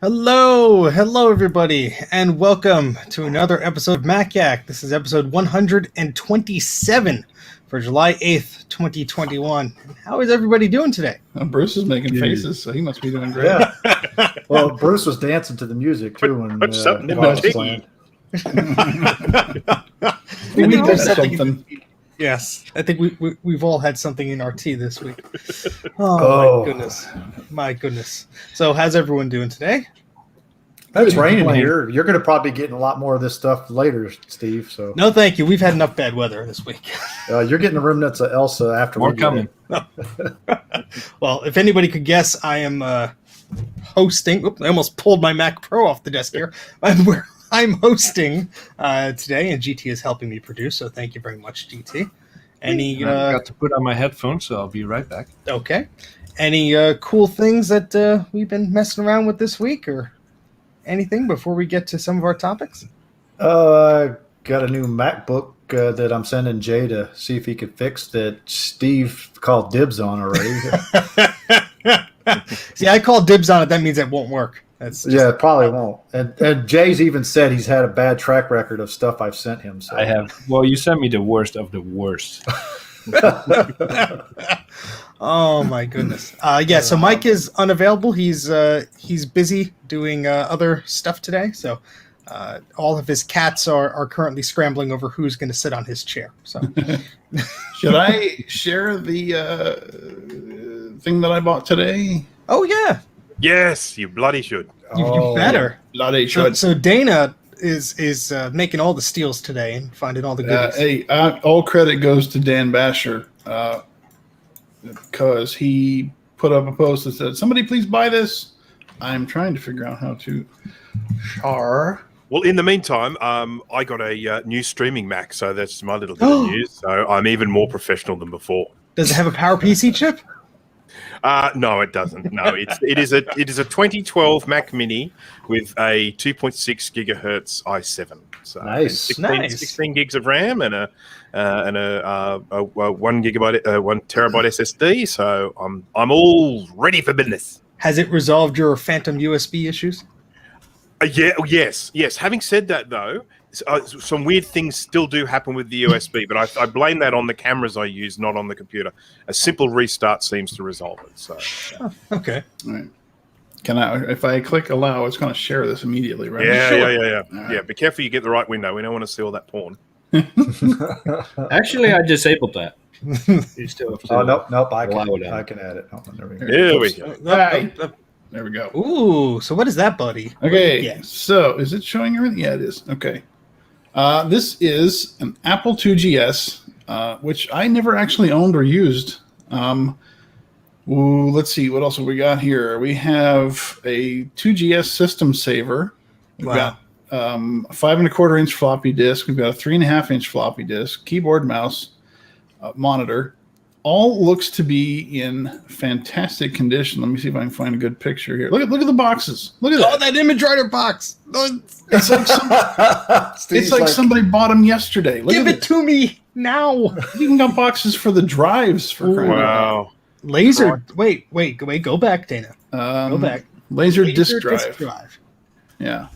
Hello everybody, and welcome to another episode of Mac Yak. This is episode 127 for July 8th, 2021. How is everybody doing today? Bruce is making faces, so he must be doing great. Yeah. Well, Bruce was dancing to the music too when Put something in while my it was tea. We need something. Yes, I think we've all had something in our tea this week. Oh. My goodness. So how's everyone doing today? It's raining here. You're going to probably be getting a lot more of this stuff later, Steve. So No, thank you. We've had enough bad weather this week. you're getting the remnants of Elsa after More we coming. Well, if anybody could guess, I am hosting. Oops, I almost pulled my Mac Pro off the desk here. I'm hosting today, and GT is helping me produce. So thank you very much, GT. I got to put on my headphones, so I'll be right back. Okay. Any cool things that we've been messing around with this week, or anything before we get to some of our topics? I got a new MacBook that I'm sending Jay to see if he could fix that Steve called dibs on already. See, I call dibs on it. That means it won't work. Yeah, it probably won't. And Jay's even said he's had a bad track record of stuff I've sent him. So. I have. Well, you sent me the worst of the worst. Oh my goodness. So Mike is unavailable. He's busy doing other stuff today. So all of his cats are currently scrambling over who's going to sit on his chair. So Should I share the thing that I bought today? Oh yeah. Yes, you bloody should. You better. Bloody should. So Dana is making all the steals today and finding all the goodies. All credit goes to Dan Basher because he put up a post that said, "Somebody please buy this." I'm trying to figure out how to share. Well, in the meantime, I got a new streaming Mac, so that's my little bit of news. So I'm even more professional than before. Does it have a PowerPC chip? No, it doesn't. No, it is a 2012 Mac Mini with a 2.6 gigahertz i7. So Nice. 16 gigs of RAM and a 1 gigabyte, 1 terabyte SSD. So I'm all ready for business. Has it resolved your phantom USB issues? Yes. Having said that, though, some weird things still do happen with the USB, but I blame that on the cameras I use, not on the computer. A simple restart seems to resolve it. So, Okay. All right. Can I? If I click allow, it's going to share this immediately, right? Yeah. Right. Yeah, be careful you get the right window. We don't want to see all that porn. Actually, I disabled that. You still have to Nope. I allow it can add it. Oh, there we go. There we go. There we go. Ooh, so what is that, buddy? Okay, Yeah. so is it showing everything? Yeah, it is. Okay. This is an Apple IIgs, which I never actually owned or used. Let's see, what else have we got here? We have a 2GS system saver. We've got a 5 1/4 inch floppy disk. We've got a 3.5 inch floppy disk, keyboard, mouse, monitor. All looks to be in fantastic condition. Let me see if I can find a good picture here. Look at the boxes. Look at that. Oh, that image writer box. It's like somebody bought them yesterday. Give it to me now. You even got boxes for the drives for crying out loud. Wow. Laser. Wait. Go back, Dana. Go back. Laser disk drive. Yeah.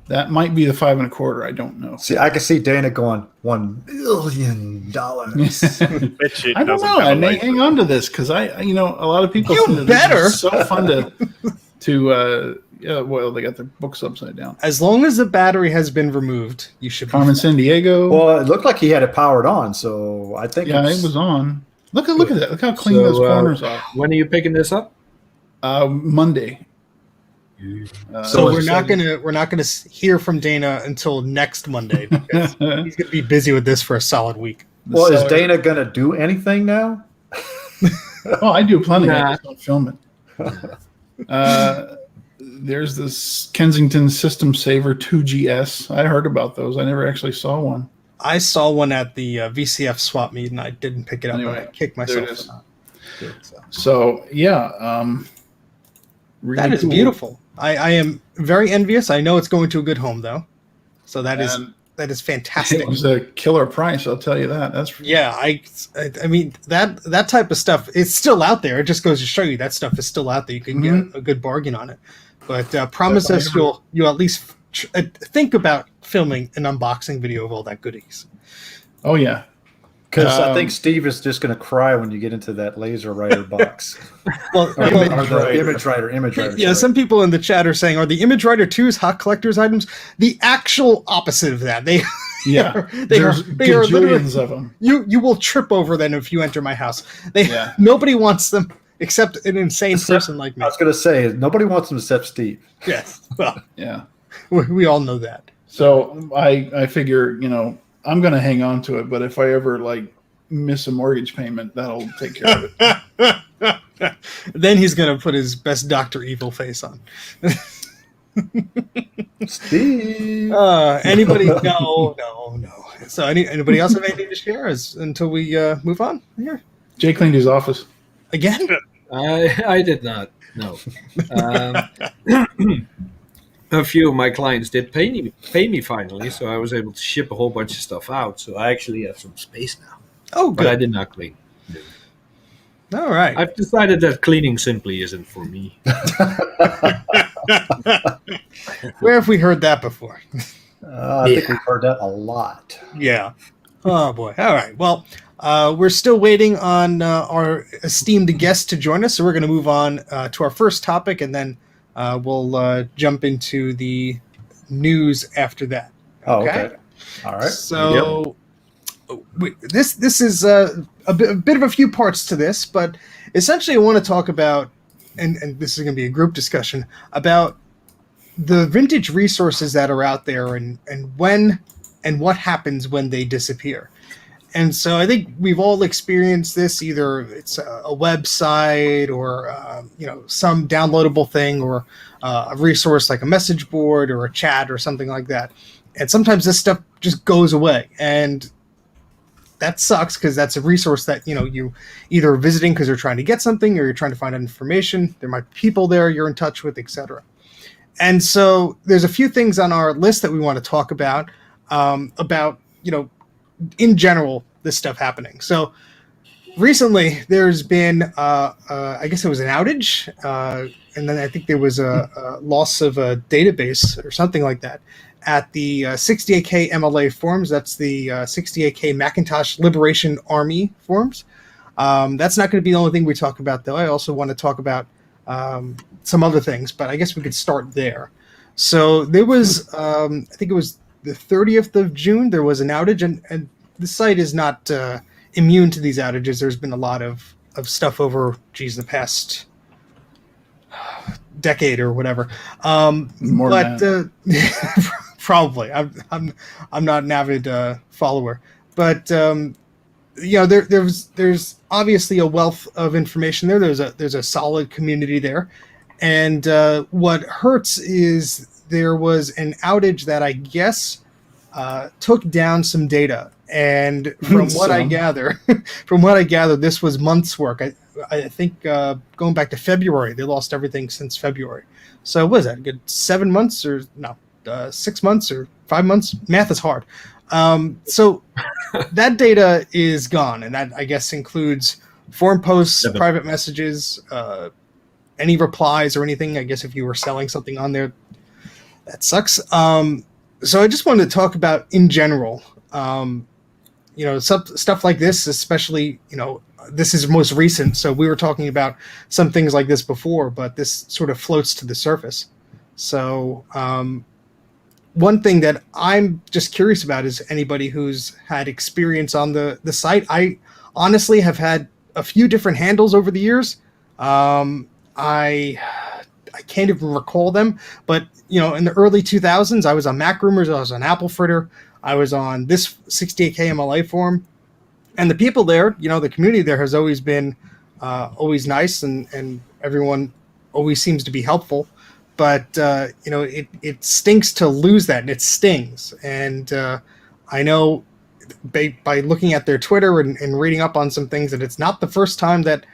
That might be the 5 1/4. I don't know. See, I can see Dana going $1 billion. Bet you it I don't doesn't know. have a I may laser. hang on to this because a lot of people. You think that better. It's so fun to well, they got their books upside down. As long as the battery has been removed, you should be Carmen San Diego. Well, it looked like he had it powered on, so I think yeah, it was on. Look at that. Look how clean those corners are. When are you picking this up? Monday. So we're not gonna hear from Dana until next Monday because he's gonna be busy with this for a solid week. Well, is Dana going to do anything now? Oh, I do plenty. Nah. I just don't film it. There's this Kensington System Saver 2GS. I heard about those. I never actually saw one. I saw one at the VCF swap meet and I didn't pick it up. Anyway, But I kicked myself. there it is. for not doing so. So yeah, really That is cool. beautiful. I am very envious. I know it's going to a good home though, so that is fantastic. It was a killer price, I'll tell you that. That's Yeah, I mean that type of stuff. It's still out there. It just goes to show you that stuff is still out there. You can get a good bargain on it. But promise us you'll at least think about filming an unboxing video of all that goodies. Oh yeah, Because I think Steve is just going to cry when you get into that laser writer box. Well, or the image writer. Yeah, sorry. some people in the chat are saying, are the image writer 2s hot collector's items? The actual opposite of that. They there's gajillions of them. You will trip over them if you enter my house. Nobody wants them except an insane person like me. I was going to say, nobody wants them except Steve. Yes. Well, yeah. We all know that. So I figure, I'm going to hang on to it, but if I ever miss a mortgage payment, that'll take care of it. Then he's going to put his best Dr. Evil face on. Steve. Anybody? No. So anybody else have anything to share until we move on here? Jay cleaned his office. Again? I did not. No. A few of my clients did pay me finally, so I was able to ship a whole bunch of stuff out. So I actually have some space now. Oh, good. But I did not clean. All right. I've decided that cleaning simply isn't for me. Where have we heard that before? I think we've heard that a lot. Yeah. Oh, boy. All right. Well, we're still waiting on our esteemed guest to join us, so we're going to move on to our first topic, and then we'll jump into the news after that. Okay. All right. So this is a bit of a few parts to this, but essentially I want to talk about, and this is going to be a group discussion, about the vintage resources that are out there and when and what happens when they disappear. And so I think we've all experienced this. Either it's a website or some downloadable thing or a resource like a message board or a chat or something like that. And sometimes this stuff just goes away, and that sucks because that's a resource that you either are visiting because you're trying to get something or you're trying to find out information. There might be people there you're in touch with, etc. And so there's a few things on our list that we want to talk about in general, this stuff happening. So recently there's been, I guess it was an outage, and then I think there was a loss of a database or something like that at the 68K MLA forums. That's the 68K Macintosh Liberation Army forums. That's not going to be the only thing we talk about, though. I also want to talk about some other things, but I guess we could start there. So there was, I think it was the 30th of June, there was an outage, and the site is not immune to these outages. There's been a lot of stuff over, the past decade or whatever. More than that. Probably. I'm not an avid follower, but there's obviously a wealth of information there. There's a solid community there, and what hurts is there was an outage that I guess took down some data, and from what I gather, this was months' work. I think going back to February, they lost everything since February. So what is that? A good 7 months or no? 6 months or 5 months? Math is hard. So that data is gone, and that I guess includes forum posts, private messages, any replies or anything. I guess if you were selling something on there, that sucks. So I just wanted to talk about in general, stuff like this, especially, this is most recent. So we were talking about some things like this before, but this sort of floats to the surface. So one thing that I'm just curious about is anybody who's had experience on the site. I honestly have had a few different handles over the years. I can't even recall them, but in the early 2000s, I was on Mac Rumors, I was on Apple Fritter, I was on this 68K MLA forum, and the people there, the community there has always been always nice, and everyone always seems to be helpful. But it stinks to lose that, and it stings. And I know by looking at their Twitter and reading up on some things that it's not the first time that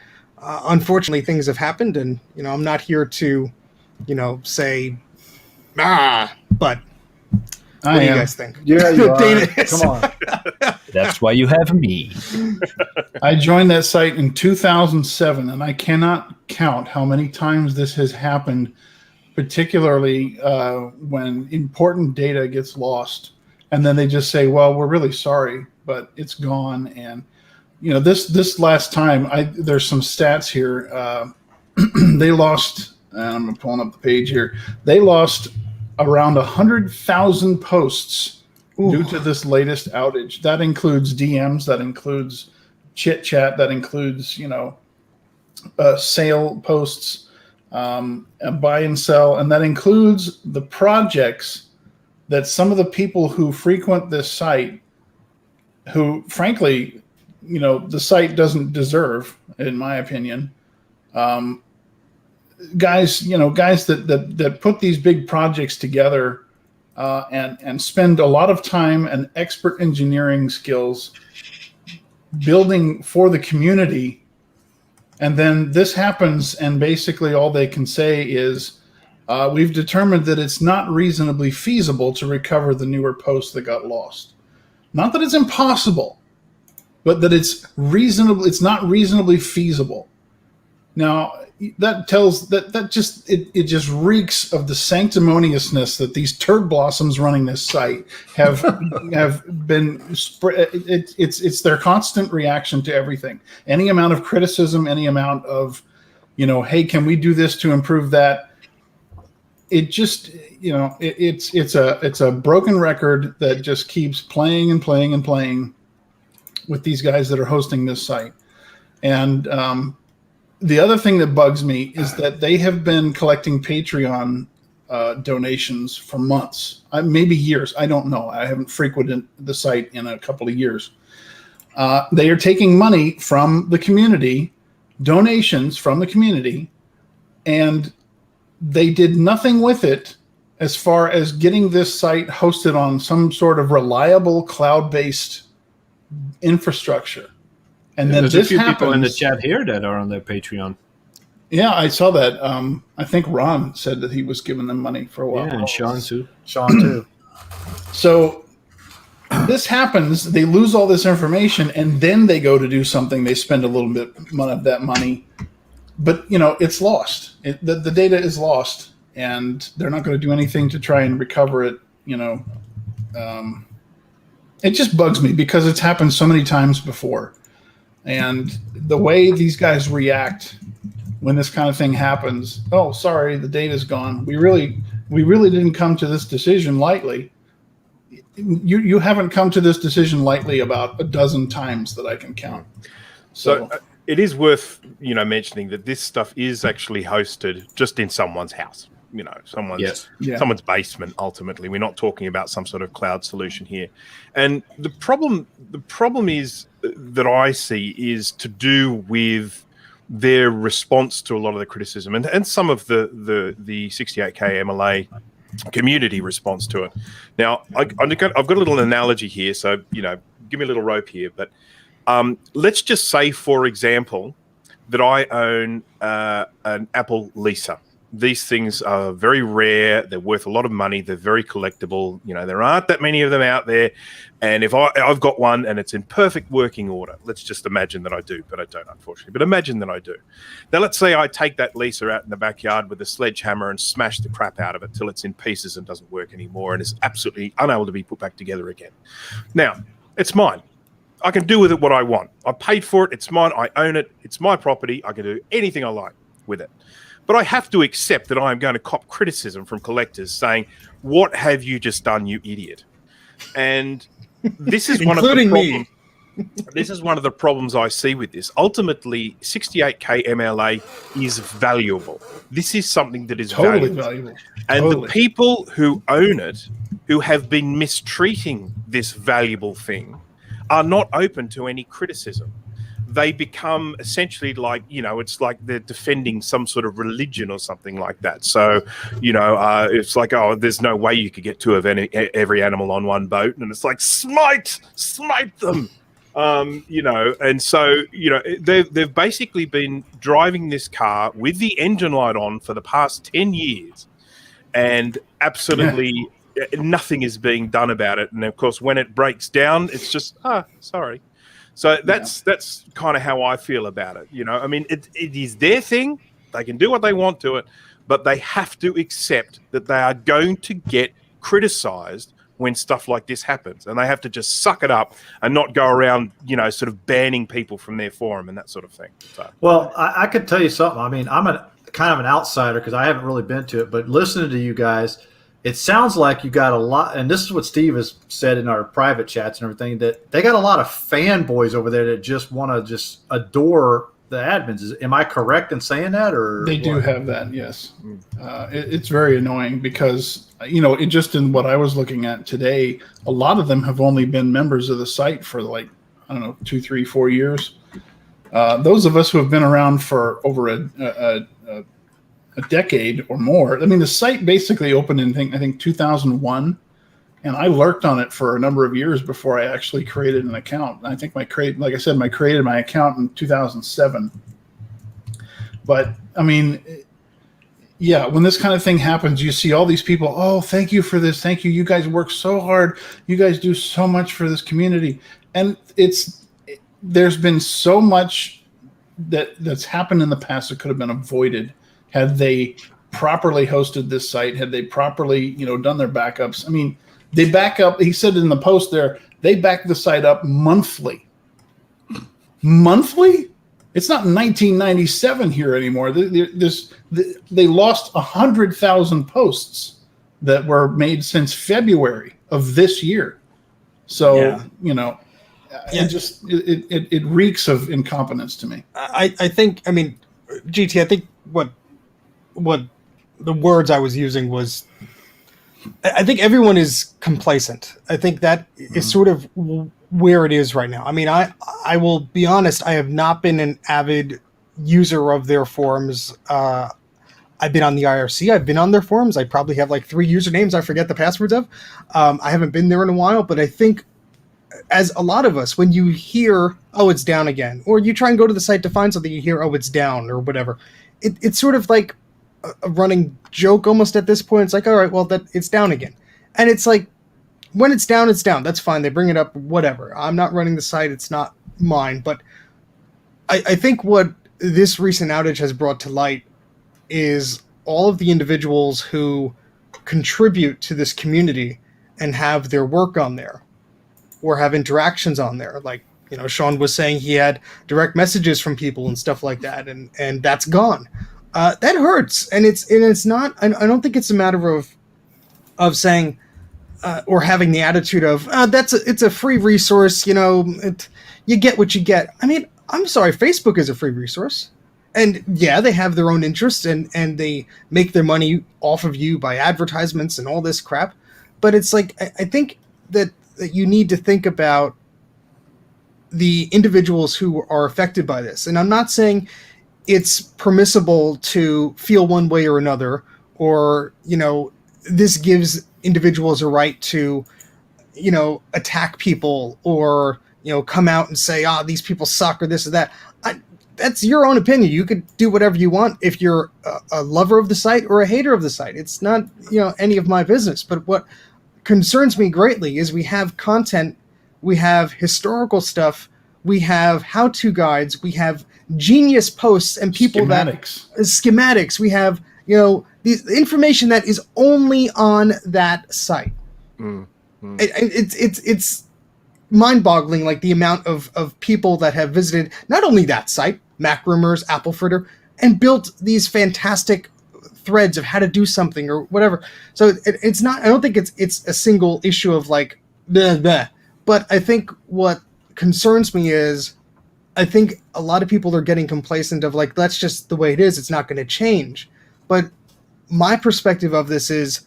unfortunately things have happened. And I'm not here to say but what do you guys think? Yeah, you are. Come on. That's why you have me. I joined that site in 2007, and I cannot count how many times this has happened particularly when important data gets lost, and then they just say, "Well, we're really sorry, but it's gone." And this last time, there's some stats here. They lost. I'm pulling up the page here. They lost around 100,000 posts due to this latest outage. That includes DMs. That includes chit chat. That includes sale posts, buy and sell, and that includes the projects that some of the people who frequent this site, who frankly, the site doesn't deserve, in my opinion. Guys that put these big projects together and spend a lot of time and expert engineering skills building for the community. And then this happens, and basically all they can say is, we've determined that it's not reasonably feasible to recover the newer posts that got lost. Not that it's impossible, but that it's not reasonably feasible. Now, that just reeks of the sanctimoniousness that these turd blossoms running this site have been. It's their constant reaction to everything. Any amount of criticism, any amount of, hey, can we do this to improve that? It just, it's a broken record that just keeps playing and playing and playing with these guys that are hosting this site. And the other thing that bugs me is that they have been collecting Patreon donations for months, maybe years. I don't know. I haven't frequented the site in a couple of years. They are taking money from the community, donations from the community, and they did nothing with it as far as getting this site hosted on some sort of reliable cloud-based infrastructure. And then there's this a few happens. people in the chat here that are on their Patreon. Yeah, I saw that. I think Ron said that he was giving them money for a while. Yeah, and Sean too. Sean too. So this happens. They lose all this information, and then they go to do something. They spend a little bit of that money, but it's lost. The data is lost, and they're not going to do anything to try and recover it. It just bugs me because it's happened so many times before. And the way these guys react when this kind of thing happens, oh, sorry, the data's gone. We really didn't come to this decision lightly. You haven't come to this decision lightly about a dozen times that I can count. So it is worth mentioning that this stuff is actually hosted just in someone's house. Someone's basement. Ultimately, we're not talking about some sort of cloud solution here. And the problem is that I see is to do with their response to a lot of the criticism and some of the 68K MLA community response to it. Now, I've got a little analogy here, so give me a little rope here. But let's just say, for example, that I own an Apple Lisa. These things are very rare. They're worth a lot of money. They're very collectible. There aren't that many of them out there. And if I've got one and it's in perfect working order, let's just imagine that I do, but I don't, unfortunately. But imagine that I do. Now, let's say I take that Lisa out in the backyard with a sledgehammer and smash the crap out of it till it's in pieces and doesn't work anymore and is absolutely unable to be put back together again. Now, it's mine. I can do with it what I want. I paid for it. It's mine. I own it. It's my property. I can do anything I like with it. But I have to accept that I am going to cop criticism from collectors saying, "What have you just done, you idiot?" And this is one of the problems. This is one of the problems I see with this. Ultimately, 68K MLA is valuable. This is something that is totally valuable. And the people who own it, who have been mistreating this valuable thing, are not open to any criticism. They become essentially like, it's like they're defending some sort of religion or something like that. So, it's like, oh, there's no way you could get two of every animal on one boat. And it's like, smite them, and so, they've basically been driving this car with the engine light on for the past 10 years and absolutely nothing is being done about it. And of course, when it breaks down, it's just, sorry. So that's kind of how I feel about it. I mean, it is their thing. They can do what they want to it. but they have to accept that they are going to get criticized when stuff like this happens, and they have to just suck it up and not go around, sort of banning people from their forum and that sort of thing. So. Well, I could tell you something. I mean, I'm kind of an outsider because I haven't really been to it, but listening to you guys, it sounds like you got a lot, and this is what Steve has said in our private chats and everything, that they got a lot of fanboys over there that just want to just adore the admins. Am I correct in saying that? Or they do have that, yes. It's very annoying because, it just in what I was looking at today, a lot of them have only been members of the site for 2, 3, 4 years. Those of us who have been around for over a decade or more. I mean, the site basically opened in, I think 2001, and I lurked on it for a number of years before I actually created an account. I think I created my account in 2007. But I mean, yeah, when this kind of thing happens, you see all these people, oh, thank you for this. Thank you. You guys work so hard. You guys do so much for this community. And there's been so much that's happened in the past that could have been avoided had they properly hosted this site, had they properly, done their backups. I mean, they back up, he said in the post there, they back the site up monthly. Monthly? It's not 1997 here anymore. They lost 100,000 posts that were made since February of this year. So, it reeks of incompetence to me. I think, GT, I think what the words I was using was, I think everyone is complacent. I think that is sort of where it is right now. I mean, I will be honest, I have not been an avid user of their forums. I've been on the IRC, I've been on their forums. I probably have like 3 usernames I forget the passwords of. I haven't been there in a while, but I think as a lot of us, when you hear, oh, it's down again, or you try and go to the site to find something, you hear, oh, it's down or whatever. It's sort of like a running joke almost at this point. It's like, all right, well, it's down again. And it's like, when it's down, it's down. That's fine. They bring it up, whatever. I'm not running the site. It's not mine. But I think what this recent outage has brought to light is all of the individuals who contribute to this community and have their work on there or have interactions on there. Like, Sean was saying he had direct messages from people and stuff like that, and that's gone. That hurts, and it's not. I don't think it's a matter of saying or having the attitude of it's a free resource. You get what you get. I mean, I'm sorry, Facebook is a free resource, and yeah, they have their own interests and they make their money off of you by advertisements and all this crap. But it's like I think that you need to think about the individuals who are affected by this, and I'm not saying it's permissible to feel one way or another, or, this gives individuals a right to, attack people or, come out and say, these people suck or this or that. That's your own opinion. You could do whatever you want if you're a lover of the site or a hater of the site. It's not, any of my business. But what concerns me greatly is we have content, we have historical stuff, we have how-to guides, we have genius posts and people schematics. We have, the information that is only on that site. It's mind-boggling, like the amount of people that have visited not only that site, Mac Rumors, Apple Fritter, and built these fantastic threads of how to do something or whatever. So it's not. I don't think it's a single issue of like the. But I think what concerns me is, I think a lot of people are getting complacent of like, that's just the way it is. It's not going to change. But my perspective of this is,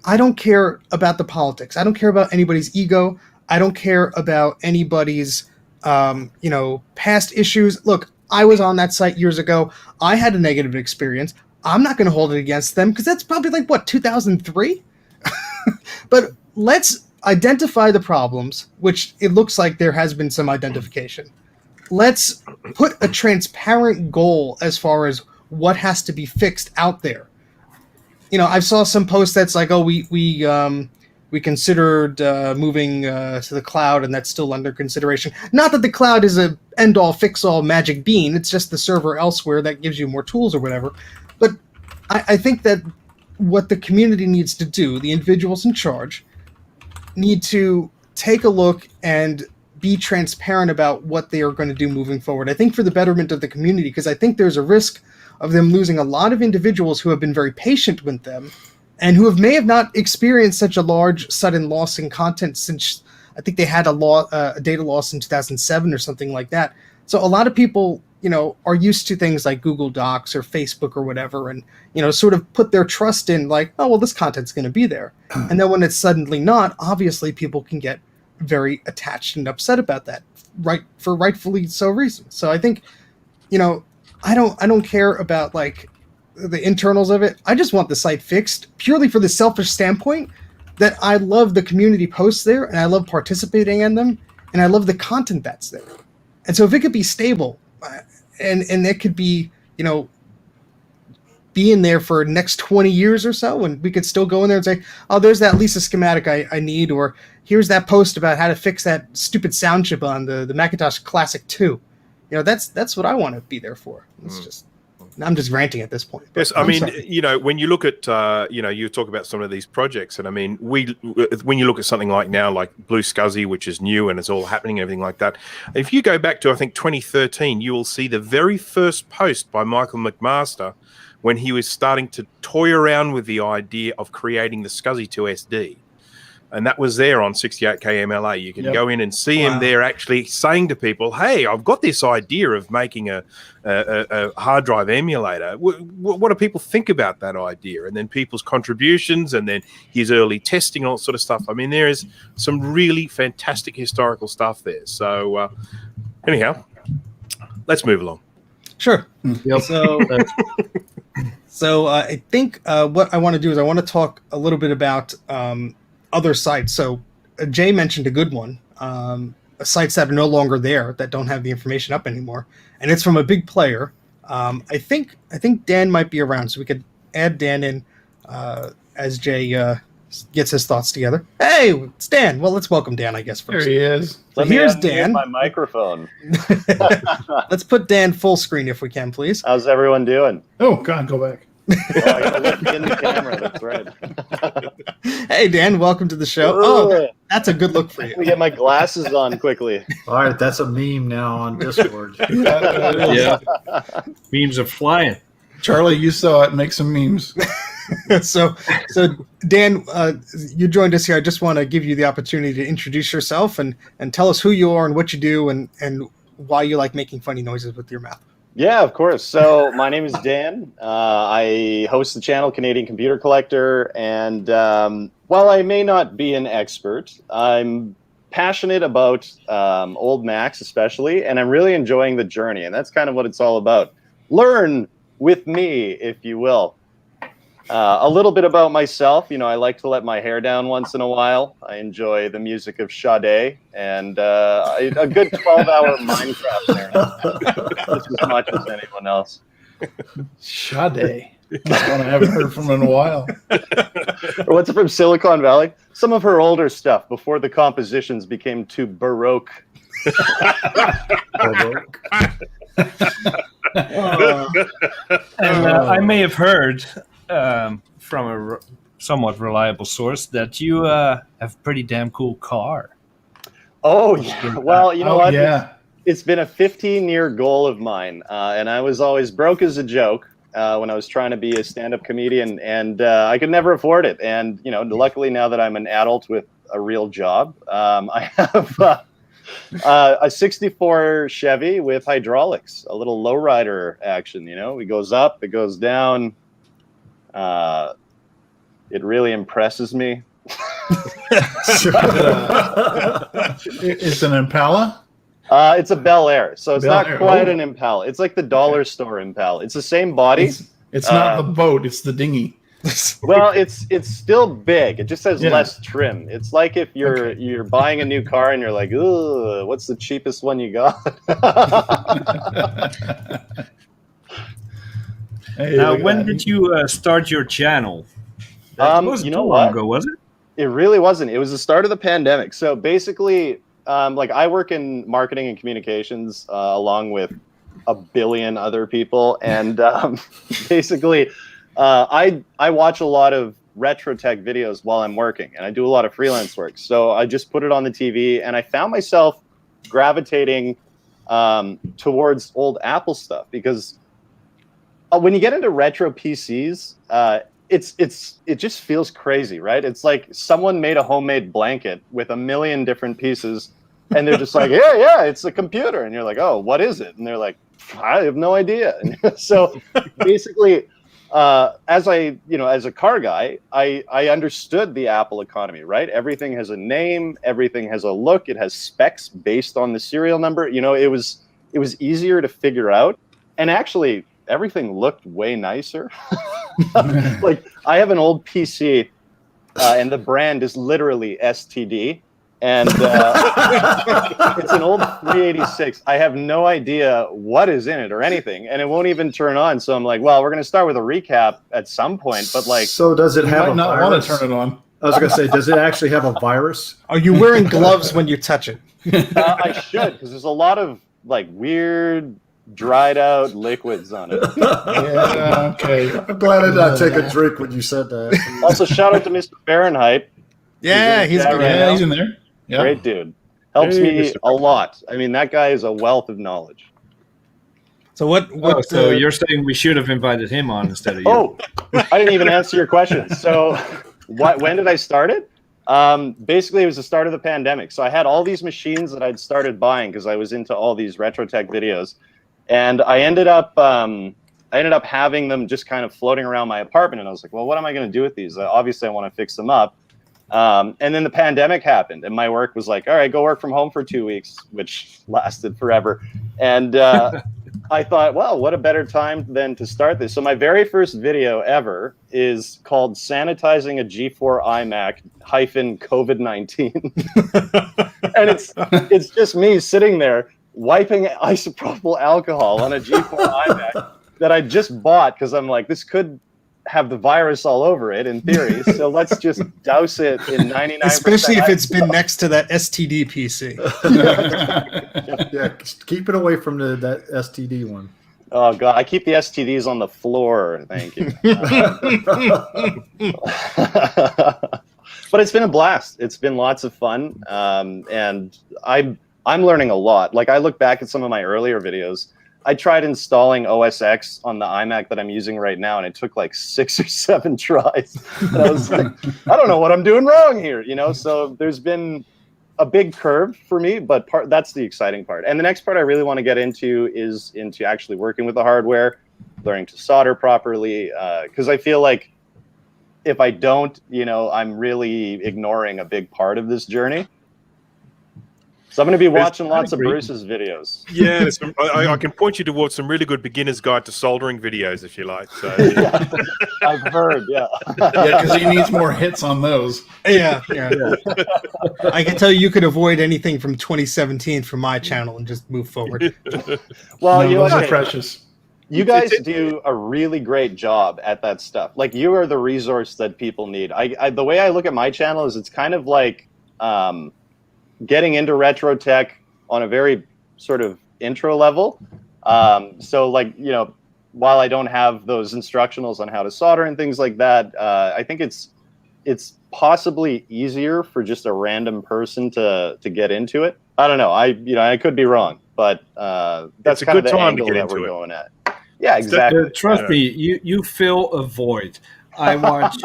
I don't care about the politics. I don't care about anybody's ego. I don't care about anybody's, past issues. Look, I was on that site years ago. I had a negative experience. I'm not going to hold it against them because that's probably like, 2003? But let's identify the problems, which it looks like there has been some identification. Let's put a transparent goal as far as what has to be fixed out there. I saw some post that's like, oh, we considered moving to the cloud, and that's still under consideration. Not that the cloud is a end-all, fix-all magic bean. It's just the server elsewhere that gives you more tools or whatever. But I think that what the community needs to do, the individuals in charge, need to take a look and be transparent about what they are going to do moving forward. I think for the betterment of the community, because I think there's a risk of them losing a lot of individuals who have been very patient with them and who may have not experienced such a large sudden loss in content since I think they had a data loss in 2007 or something like that. So a lot of people, are used to things like Google Docs or Facebook or whatever, and, sort of put their trust in like, oh, well, this content's going to be there. And then when it's suddenly not, obviously people can get very attached and upset about that, for rightfully so reasons. So I think, I don't care about like the internals of it. I just want the site fixed purely for the selfish standpoint that I love the community posts there and I love participating in them and I love the content that's there. And so if it could be stable and it could be, be in there for the next 20 years or so, and we could still go in there and say, oh, there's that Lisa schematic I need, or here's that post about how to fix that stupid sound chip on the Macintosh Classic 2. That's what I want to be there for. It's just, I'm just ranting at this point. Yes, I mean, when you look at, you talk about some of these projects, and I mean, when you look at something like now, like BlueScuzzy, which is new and it's all happening and everything like that, if you go back to, I think, 2013, you will see the very first post by Michael McMaster when he was starting to toy around with the idea of creating the SCSI 2 SD. And that was there on 68K MLA. You can go in and see him there actually saying to people, hey, I've got this idea of making a hard drive emulator. What do people think about that idea? And then people's contributions and then his early testing, all that sort of stuff. I mean, there is some really fantastic historical stuff there. So anyhow, let's move along. Sure. Yep. So I think what I want to do is I want to talk a little bit about other sites. So Jay mentioned a good one, sites that are no longer there, that don't have the information up anymore, and it's from a big player. I think Dan might be around, so we could add Dan in as Jay gets his thoughts together. Hey, it's Dan. Well, let's welcome Dan, I guess, first. There he is. Here's Dan. My microphone. Let's put Dan full screen if we can, please. How's everyone doing? Oh, God, go back. Oh, I gotta look in the camera. That's right. Hey, Dan, welcome to the show. Oh, that's a good look for you. Let me get my glasses on quickly. All right, that's a meme now on Discord. Yeah. Memes are flying. Charlie, you saw it. Make some memes. So Dan, you joined us here. I just want to give you the opportunity to introduce yourself and tell us who you are and what you do and why you like making funny noises with your mouth. Yeah, of course. So my name is Dan. I host the channel Canadian Computer Collector, and while I may not be an expert, I'm passionate about old Macs especially, and I'm really enjoying the journey, and that's kind of what it's all about. Learn with me, if you will. A little bit about myself. I like to let my hair down once in a while. I enjoy the music of Sade and a good 12-hour Minecraft marathon, just as much as anyone else. Sade. That's one I haven't heard from in a while. Or what's it from Silicon Valley? Some of her older stuff before the compositions became too baroque. And I may have heard from a somewhat reliable source that you have a pretty damn cool car. Oh, yeah. Well, you know what? Yeah. It's been a 15-year goal of mine, and I was always broke as a joke when I was trying to be a stand-up comedian, and I could never afford it. And, luckily now that I'm an adult with a real job, I have a 64 Chevy with hydraulics, a little lowrider action, It goes up, it goes down. It really impresses me. It's an Impala? It's a Bel Air, so it's Bel not Air. quite an Impala. It's like the dollar store Impala. It's the same body. It's not the boat, it's the dinghy. Well, it's still big. It just has Yeah. less trim. It's like if you're buying a new car and you're like, ooh, what's the cheapest one you got? Hey, Now, look at when that. did you start your channel? That wasn't you know too what? long ago, was it? It really wasn't. It was the start of the pandemic. So basically, I work in marketing and communications along with a billion other people. And basically, I watch a lot of retro tech videos while I'm working, and I do a lot of freelance work. So I just put it on the TV, and I found myself gravitating towards old Apple stuff because when you get into retro PCs, it just feels crazy, right? It's like someone made a homemade blanket with a million different pieces, and they're just like, yeah, it's a computer, and you're like, oh, what is it? And they're like, I have no idea. And so basically, as a car guy, I understood the Apple economy, right? Everything has a name, everything has a look, it has specs based on the serial number. It was easier to figure out, and actually everything looked way nicer. Like I have an old PC, and the brand is literally STD. And it's an old 386. I have no idea what is in it or anything, and it won't even turn on. So I'm like, well, we're going to start with a recap at some point. But like, so does it have a not virus? want to turn it on. I was going to say, does it actually have a virus? Are you wearing gloves when you touch it? I should, because there's a lot of like weird dried out liquids on it. Yeah, okay. I'm glad I did not take a drink when you said that. Also, shout out to Mr. Fahrenheit. Yeah, he's good. Yeah, he's in there. Yeah. Great dude. Helps Hey, me Mr. a lot. I mean, that guy is a wealth of knowledge. So what? So you're saying we should have invited him on instead of you? Oh, I didn't even answer your question. So when did I start it? Basically, it was the start of the pandemic. So I had all these machines that I'd started buying because I was into all these retro tech videos. And I ended up having them just kind of floating around my apartment. And I was like, well, what am I going to do with these? Obviously, I want to fix them up. And then the pandemic happened, and my work was like, all right, go work from home for 2 weeks, which lasted forever. And I thought, well, what a better time than to start this. So my very first video ever is called Sanitizing a G4 iMac -COVID-19. And it's just me sitting there wiping isopropyl alcohol on a G4 iMac that I just bought because I'm like, this could have the virus all over it in theory, so let's just douse it in 99%. Especially if it's been next to that STD PC. Yeah, keep it away from that STD one. Oh god, I keep the STDs on the floor. Thank you. But it's been a blast. It's been lots of fun, and I'm learning a lot. Like I look back at some of my earlier videos. I tried installing OS X on the iMac that I'm using right now, and it took like 6 or 7 tries. And I was like, I don't know what I'm doing wrong here, So there's been a big curve for me, but that's the exciting part. And the next part I really want to get into is into actually working with the hardware, learning to solder properly, because I feel like if I don't, I'm really ignoring a big part of this journey. So I'm going to be watching lots of Bruce's videos. Yeah, I can point you towards some really good beginner's guide to soldering videos if you like. So Yeah, I've heard, yeah. Yeah, because he needs more hits on those. Yeah. I can tell you could avoid anything from 2017 from my channel and just move forward. Well, No, you those know, are precious. you guys do a really great job at that stuff. Like you are the resource that people need. The way I look at my channel is it's kind of like getting into retro tech on a very sort of intro level. So like, while I don't have those instructionals on how to solder and things like that, I think it's possibly easier for just a random person to get into it. I don't know. I could be wrong, but that's a kind good of the time to angle get that into we're it. going at. Yeah, exactly. Trust me, you fill a void. I watch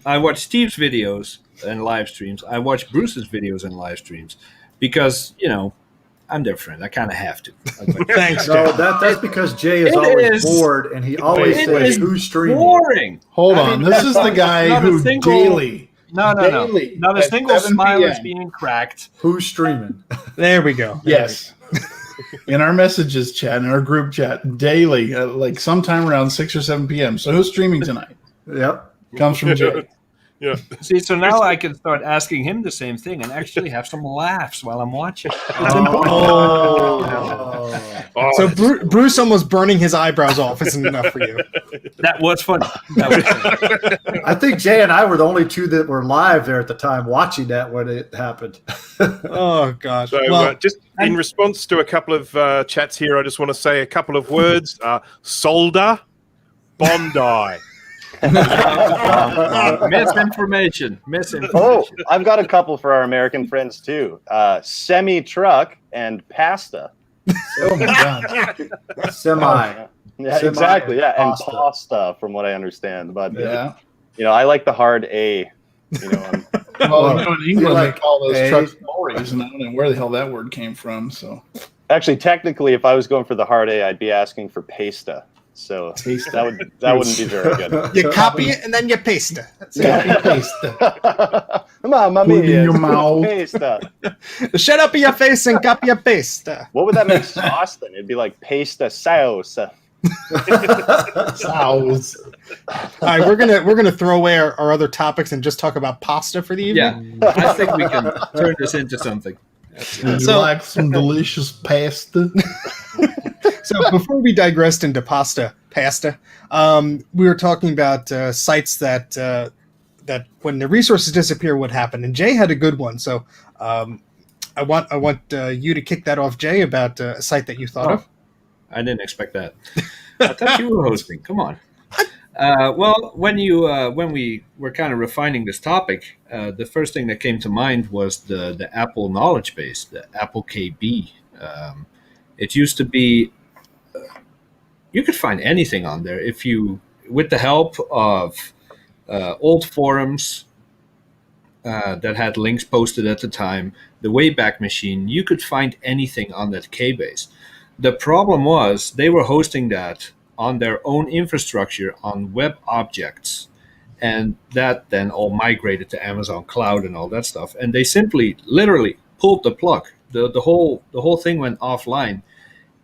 I watch Steve's videos and live streams. I watch Bruce's videos and live streams because I'm their friend. I kind of have to. Thanks, No, Jeff. that's because Jay is It always is- bored, and he always It says, is "Who's streaming?" Boring. Hold I on. mean, This is the guy not a who single- daily. No. Daily Not a at single 7 smile is PM. being cracked. Who's streaming? There we go. Yes. In our messages chat, in our group chat, daily, like sometime around 6 or 7 p.m. So who's streaming tonight? Yep. Comes from Jay. Yeah. See, so now I can start asking him the same thing and actually have some laughs while I'm watching. It's Oh, So Bruce almost burning his eyebrows off isn't enough for you. That was funny. I think Jay and I were the only two that were live there at the time watching that when it happened. Oh gosh. So Well, just in response to a couple of chats here, I just want to say a couple of words. Solder Bondi. Misinformation. Oh, I've got a couple for our American friends too. Semi-truck and pasta. Oh my god. Semi. Yeah, Semi exactly. Yeah, and pasta. pasta, from what I understand. But Yeah. I like the hard A. Well, in England like they call those A? truck stories, and I don't know where the hell that word came from. So Actually, technically, if I was going for the hard A, I'd be asking for pasta. So that wouldn't be very good. You copy it and then you paste it. That's it. copy paste. Mamma Put it in mia, your mouth. pasta. Shut up in your face and copy your paste. What would that make sauce then? It'd be like pasta sauce. Sows. All right, we're gonna throw away our other topics and just talk about pasta for the evening. Yeah, I think we can turn this into something. Would you So- like some delicious pasta? So before we digressed into pasta, we were talking about sites that when the resources disappear, what happened? And Jay had a good one. So I want you to kick that off, Jay, about a site that you thought of. I didn't expect that. I thought you were hosting. Come on. Well, when we were kind of refining this topic, the first thing that came to mind was the Apple knowledge base, the Apple KB. It used to be you could find anything on there if you, with the help of old forums that had links posted at the time, the Wayback Machine, you could find anything on that K-base. The problem was they were hosting that on their own infrastructure on web objects, and that then all migrated to Amazon Cloud and all that stuff. And they simply, literally pulled the plug. The whole thing went offline,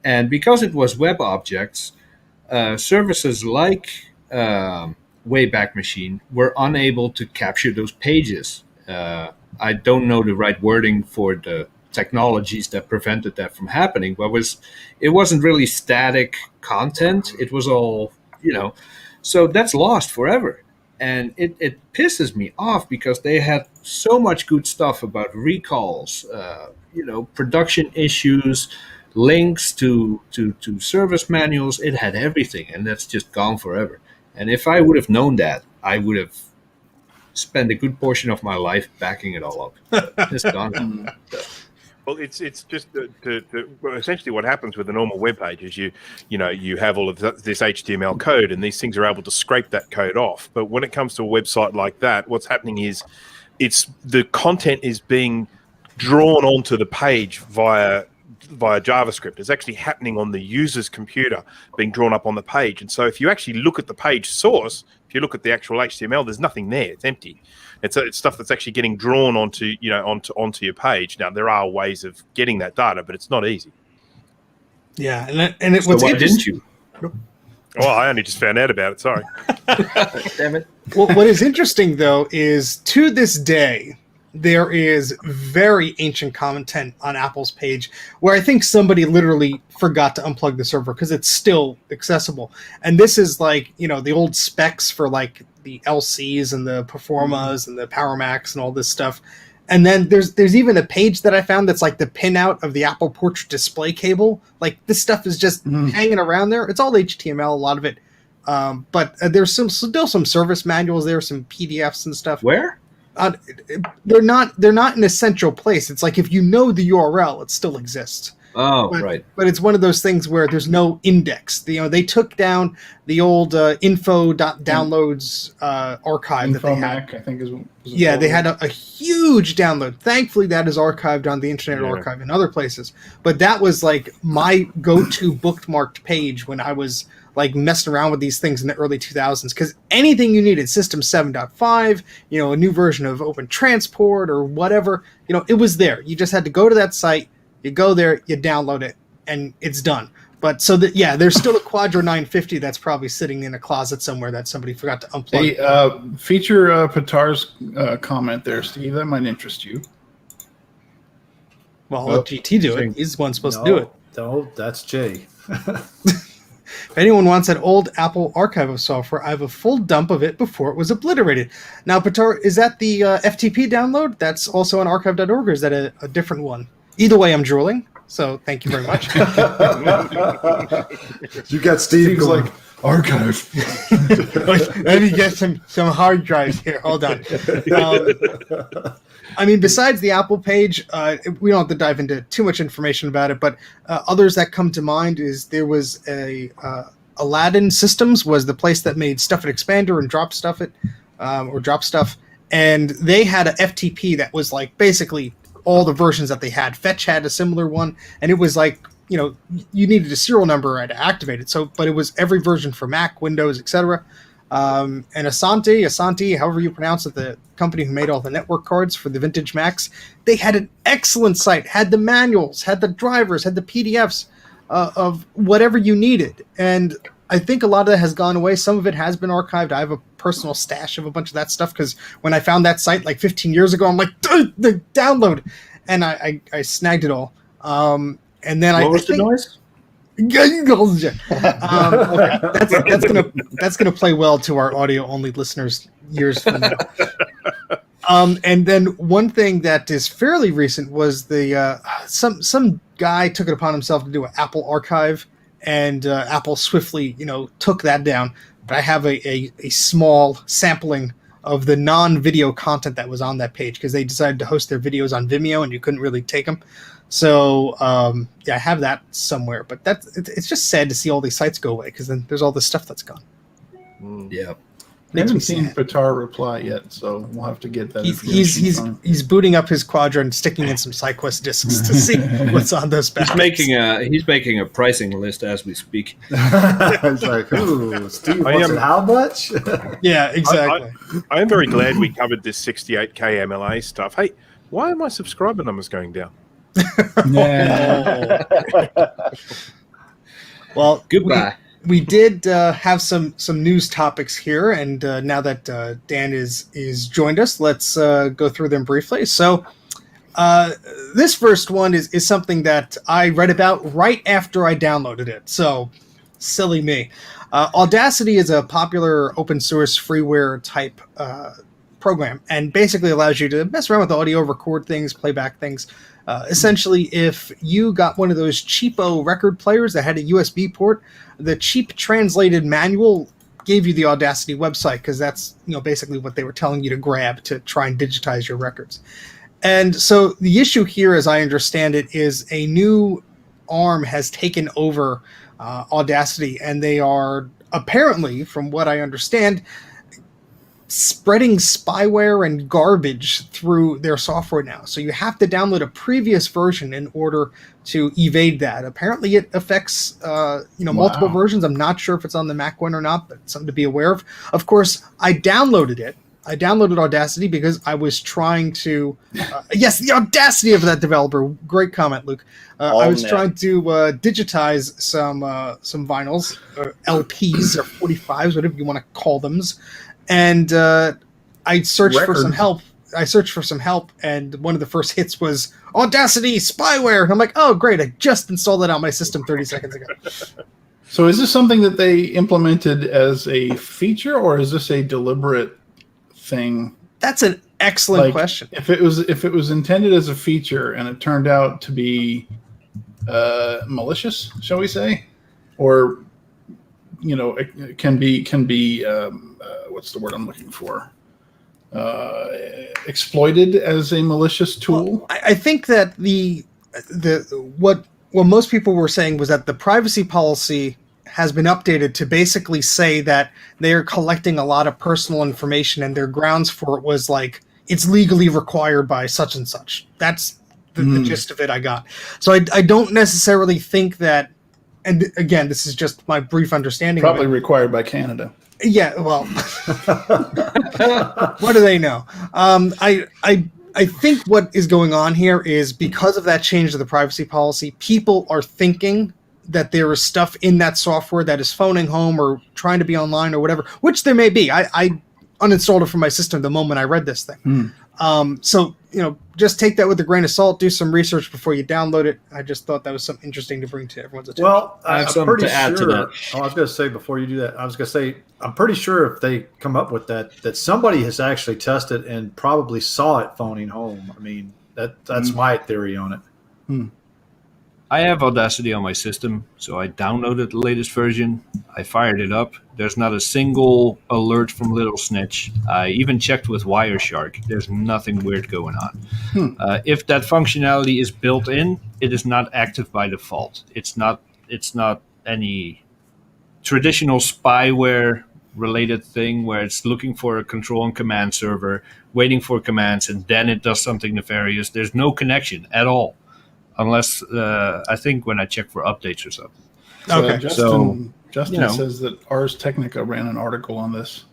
and because it was web objects, services like Wayback Machine were unable to capture those pages. I don't know the right wording for the technologies that prevented that from happening, but it wasn't really static content. It was all, so that's lost forever. And it pisses me off because they had so much good stuff about recalls, production issues, links to service manuals. It had everything, and that's just gone forever. And if I would have known that, I would have spent a good portion of my life backing it all up. It's gone. Well, it's just essentially what happens with a normal web page is you have all of this HTML code, and these things are able to scrape that code off. But when it comes to a website like that, what's happening is the content is being drawn onto the page via JavaScript. It's actually happening on the user's computer, being drawn up on the page. And so if you actually look at the page source, if you look at the actual HTML, there's nothing there. It's empty. It's stuff that's actually getting drawn onto your page. Now there are ways of getting that data, but it's not easy. Yeah, So why didn't you? Well, I only just found out about it. Sorry. Damn it. Well, what is interesting though is to this day there is very ancient content on Apple's page where I think somebody literally forgot to unplug the server because it's still accessible. And this is like, the old specs for like the LCs and the Performas and the Power Macs and all this stuff. And then there's even a page that I found that's like the pinout of the Apple Portrait display cable. Like this stuff is just hanging around there. It's all HTML, a lot of it. But there's still some service manuals there, some PDFs and stuff. Where? They're not in a central place. It's like if you know the URL, it still exists. Oh, but, right. But it's one of those things where there's no index. They took down the old info.downloads archive that they had. Infomac, I think was Yeah, they had a huge download. Thankfully, that is archived on the Internet Archive and other places. But that was like my go-to bookmarked page when I was like messing around with these things in the early 2000s, because anything you needed, System 7.5, a new version of Open Transport or whatever, it was there. You just had to go to that site, you go there, you download it, and it's done. But there's still a Quadro 950 that's probably sitting in a closet somewhere that somebody forgot to unplug. Hey, feature Patar's comment there, Steve. That might interest you. Well, I'll let GT do it. He's the one supposed to do it. No, that's Jay. If anyone wants an old Apple archive of software, I have a full dump of it before it was obliterated. Now, Patar, is that the FTP download? That's also on archive.org, or is that a different one? Either way, I'm drooling, so thank you very much. You got Steve Steve's going. like, Archive. Let me get some hard drives here. Hold on. I mean, besides the Apple page, we don't have to dive into too much information about it, but others that come to mind is there was Aladdin Systems was the place that made Stuff It Expander and Drop Stuff It, or Drop Stuff, and they had a FTP that was like basically all the versions that they had. Fetch had a similar one, and it was like, you needed a serial number to activate it. So, but it was every version for Mac, Windows, etc. And Asante, however you pronounce it, the company who made all the network cards for the vintage Macs, they had an excellent site, had the manuals, had the drivers, had the PDFs of whatever you needed. And I think a lot of that has gone away. Some of it has been archived. I have a personal stash of a bunch of that stuff because when I found that site like 15 years ago, I'm like, the download, and I snagged it all. And then what was the noise? Okay. That's gonna play well to our audio only listeners years from now. And then one thing that is fairly recent was the some guy took it upon himself to do an Apple archive, and Apple swiftly took that down. But I have a small sampling of the non-video content that was on that page because they decided to host their videos on Vimeo and you couldn't really take them. So yeah, I have that somewhere, but it's just sad to see all these sites go away because then there's all this stuff that's gone. Yeah, I haven't seen Patar reply yet, so we'll have to get that. He's booting up his Quadra and sticking in some SideQuest discs to see what's on those bags. He's making a pricing list as we speak. It's like, ooh, Steve, how much? Yeah, exactly. I am very glad we covered this 68K MLA stuff. Hey, why are my subscriber numbers going down? Well, goodbye. We did have some news topics here, and now that Dan is joined us, let's go through them briefly. So this first one is something that I read about right after I downloaded it. So silly me. Audacity is a popular open source freeware type program, and basically allows you to mess around with audio, record things, play back things. Essentially, if you got one of those cheapo record players that had a USB port, the cheap translated manual gave you the Audacity website because that's basically what they were telling you to grab to try and digitize your records. And so the issue here, as I understand it, is a new arm has taken over Audacity, and they are apparently, from what I understand, spreading spyware and garbage through their software now. So you have to download a previous version in order to evade that. Apparently it affects multiple versions. I'm not sure if it's on the Mac one or not, but something to be aware of. Of course, I downloaded it. I downloaded Audacity because I was trying to... yes, the audacity of that developer. Great comment, Luke. I was trying to digitize some vinyls, or LPs, or 45s, whatever you want to call them. And I searched for some help. And one of the first hits was Audacity spyware. And I'm like, oh, great. I just installed it on my system 30 seconds ago. So is this something that they implemented as a feature, or is this a deliberate thing? That's an excellent question. If it was intended as a feature and it turned out to be malicious, shall we say, or it can be what's the word I'm looking for? Exploited as a malicious tool. Well, I think that what most people were saying was that the privacy policy has been updated to basically say that they are collecting a lot of personal information, and their grounds for it was like it's legally required by such and such. That's the gist of it I got. So I don't necessarily think that. And again, this is just my brief understanding. Probably required by Canada. Yeah, well, what do they know? I think what is going on here is because of that change to the privacy policy, people are thinking that there is stuff in that software that is phoning home or trying to be online or whatever, which there may be. I uninstalled it from my system the moment I read this thing. So, just take that with a grain of salt, do some research before you download it. I just thought that was something interesting to bring to everyone's attention. Well, I have something to add to that. I was going to say before you do that, I'm pretty sure if they come up with that somebody has actually tested and probably saw it phoning home. I mean, that's my theory on it. I have Audacity on my system, so I downloaded the latest version. I fired it up. There's not a single alert from Little Snitch. I even checked with Wireshark. There's nothing weird going on. If that functionality is built in, it is not active by default. It's not any traditional spyware related thing where it's looking for a control and command server, waiting for commands, and then it does something nefarious. There's no connection at all. Unless I think when I check for updates or something. Okay. Justin says that Ars Technica ran an article on this.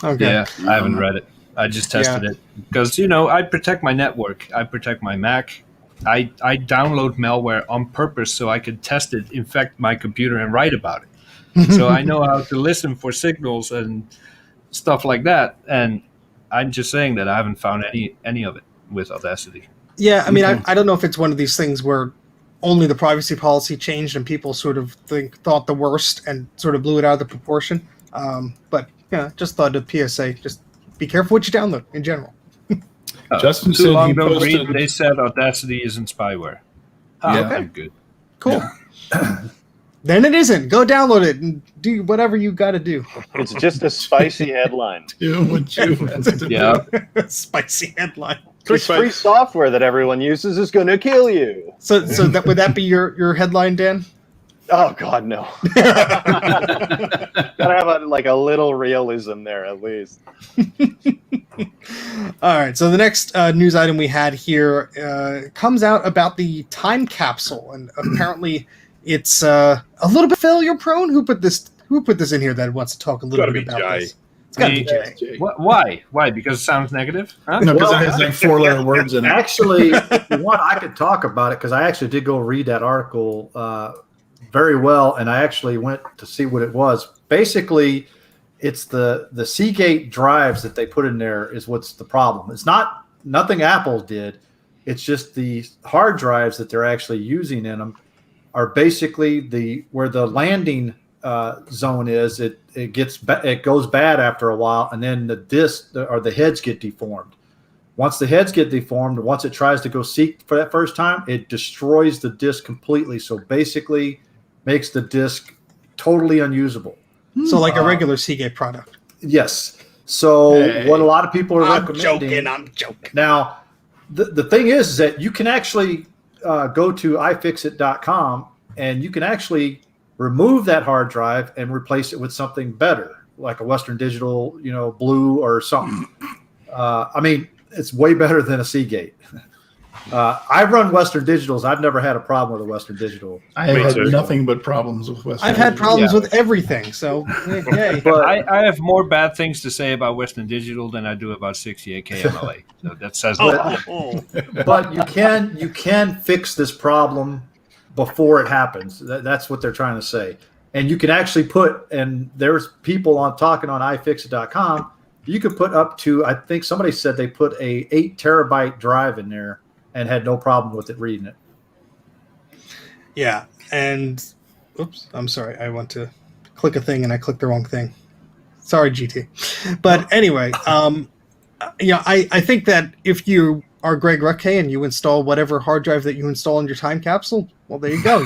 Okay. Yeah, I haven't read it. I just tested it because I protect my network. I protect my Mac. I download malware on purpose so I can test it, infect my computer, and write about it. So I know how to listen for signals and stuff like that. And I'm just saying that I haven't found any of it with Audacity. Yeah, I mean, I don't know if it's one of these things where only the privacy policy changed and people sort of thought the worst and sort of blew it out of the proportion. But yeah, just thought of PSA. Just be careful what you download in general. Justin Too said long he don't read. posted. They said Audacity isn't spyware. Yeah. I'm good. Cool. Then it isn't. Go download it and do whatever you got to do. It's just a spicy meadline. Do what you want to do. Yeah. Spicy headline. This free software that everyone uses is going to kill you. So that would that be your headline, Dan? Oh God, no! Gotta have a little realism there at least. All right. So the next news item we had here comes out about the time capsule, and apparently it's a little bit failure prone. Who put this in here that wants to talk a little bit about Jay. this? It's got to be Jay. Jay. Why? Why? Because it sounds negative? Huh? No, because it has like 4-letter words in it. Actually, one I could talk about it because I actually did go read that article very well, and I actually went to see what it was. Basically, it's the Seagate drives that they put in there is what's the problem. It's nothing Apple did. It's just the hard drives that they're actually using in them are basically where the landing zone is. It goes bad after a while, and then the disk or the heads get deformed. Once the heads get deformed, once it tries to go seek for that first time, it destroys the disk completely. So basically, makes the disk totally unusable. So like a regular Seagate product. Yes. So what a lot of people are recommending. I'm joking. Now, the thing is that you can actually go to ifixit.com and you can actually remove that hard drive and replace it with something better, like a Western Digital, Blue or something. I mean, it's way better than a Seagate. I run Western Digitals. I've never had a problem with a Western Digital. I have Me had too. nothing but problems with Western. I've had problems with everything, so yay. But I have more bad things to say about Western Digital than I do about 68K MLA. So that says but you can fix this problem before it happens. That's what they're trying to say. And you can actually and there's people talking on ifixit.com. You could put up to, I think somebody said they put a 8 terabyte drive in there and had no problem with it reading it. Yeah, and oops, I'm sorry. I want to click a thing and I clicked the wrong thing. Sorry, GT. But anyway, I think that if you are Greg Rucke and you install whatever hard drive that you install in your time capsule, well, there you go.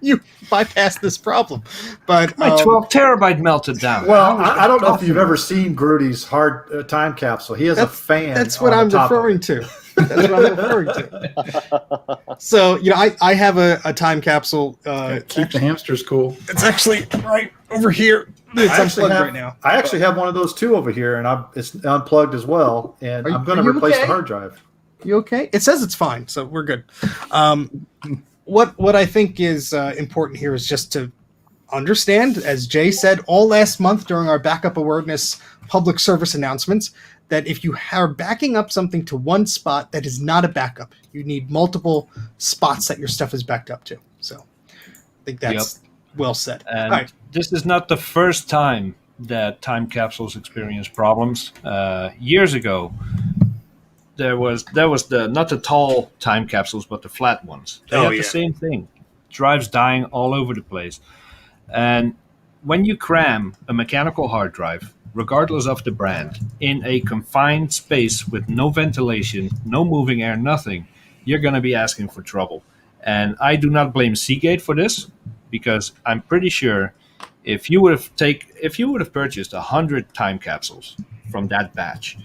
You bypass this problem. But my 12 terabyte melted down. Well, I don't know if you've ever seen Grudy's hard time capsule. He has a fan. That's what on I'm the top of referring it. to. That's what I'm referring to. So, I have a time capsule. Keep the hamsters cool. It's actually right over here. It's unplugged right now. I actually have one of those too over here, and it's unplugged as well. And I'm going to replace the hard drive. You okay? It says it's fine, so we're good. What I think is important here is just to understand, as Jay said all last month during our backup awareness public service announcements, that if you are backing up something to one spot, that is not a backup. You need multiple spots that your stuff is backed up to. So I think that's well said. And all right. This is not the first time that time capsules experience problems. Years ago, there was not the tall time capsules, but the flat ones. They had the same thing. Drives dying all over the place. And when you cram a mechanical hard drive, regardless of the brand, in a confined space with no ventilation, no moving air, nothing, you're going to be asking for trouble. And I do not blame Seagate for this, because I'm pretty sure if you would have purchased 100 time capsules from that batch,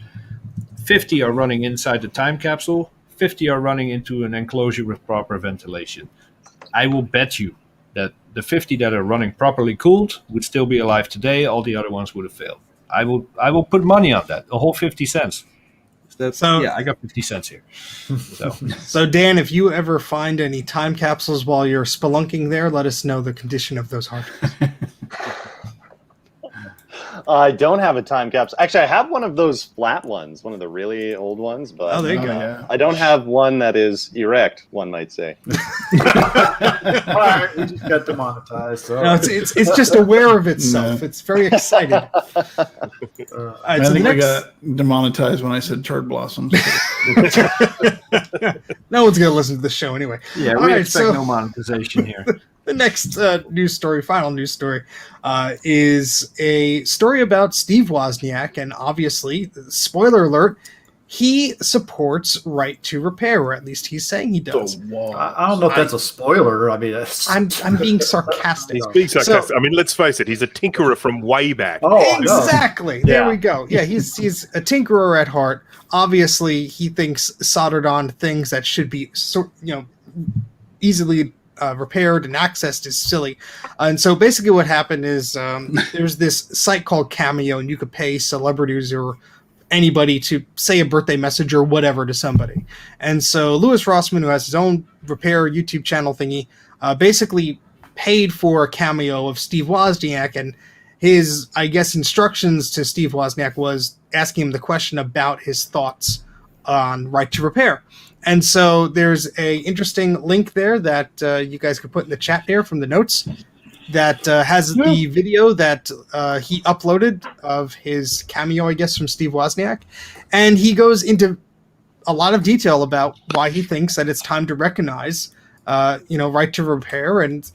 50 are running inside the time capsule, 50 are running into an enclosure with proper ventilation. I will bet you that the 50 that are running properly cooled would still be alive today. All the other ones would have failed. I will put money on that, a whole 50 cents. I got 50 cents here. So Dan, if you ever find any time capsules while you're spelunking there, let us know the condition of those hard drives. I don't have a time capsule. Actually, I have one of those flat ones, one of the really old ones, but there you go. Yeah. I don't have one that is erect, one might say. All right, we just got demonetized. So. No, it's just aware of itself. No. It's very excited. All right, I so think the I next, got demonetized when I said turd blossoms. no one's going to listen to the show anyway. Yeah, All we right, expect so- no monetization here. The next final news story, is a story about Steve Wozniak, and obviously, spoiler alert, he supports right to repair, or at least he's saying he does. I don't know if that's a spoiler. I mean, that's... I'm being sarcastic. He's being sarcastic. I mean, let's face it. He's a tinkerer from way back. Oh, I know. Exactly. There we go. Yeah, he's a tinkerer at heart. Obviously, he thinks soldered on things that should be easily repaired and accessed is silly. And so basically what happened is there's this site called Cameo, and you could pay celebrities or anybody to say a birthday message or whatever to somebody. And so Louis Rossmann, who has his own repair YouTube channel thingy, basically paid for a cameo of Steve Wozniak, and his, I guess, instructions to Steve Wozniak was asking him the question about his thoughts on right to repair. And so there's a interesting link there that you guys could put in the chat there from the notes that has the video that he uploaded of his cameo, I guess, from Steve Wozniak. And he goes into a lot of detail about why he thinks that it's time to recognize, right to repair. And,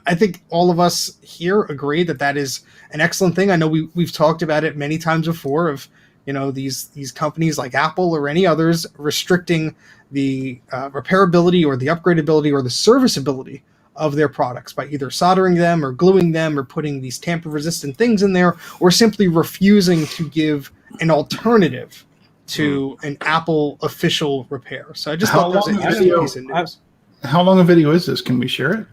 I think all of us here agree that that is an excellent thing. I know we've talked about it many times before of, these companies like Apple or any others restricting the repairability or the upgradability or the serviceability of their products by either soldering them or gluing them or putting these tamper-resistant things in there, or simply refusing to give an alternative to an Apple official repair. So I just thought that was an interesting piece of news. How long a video is this? Can we share it?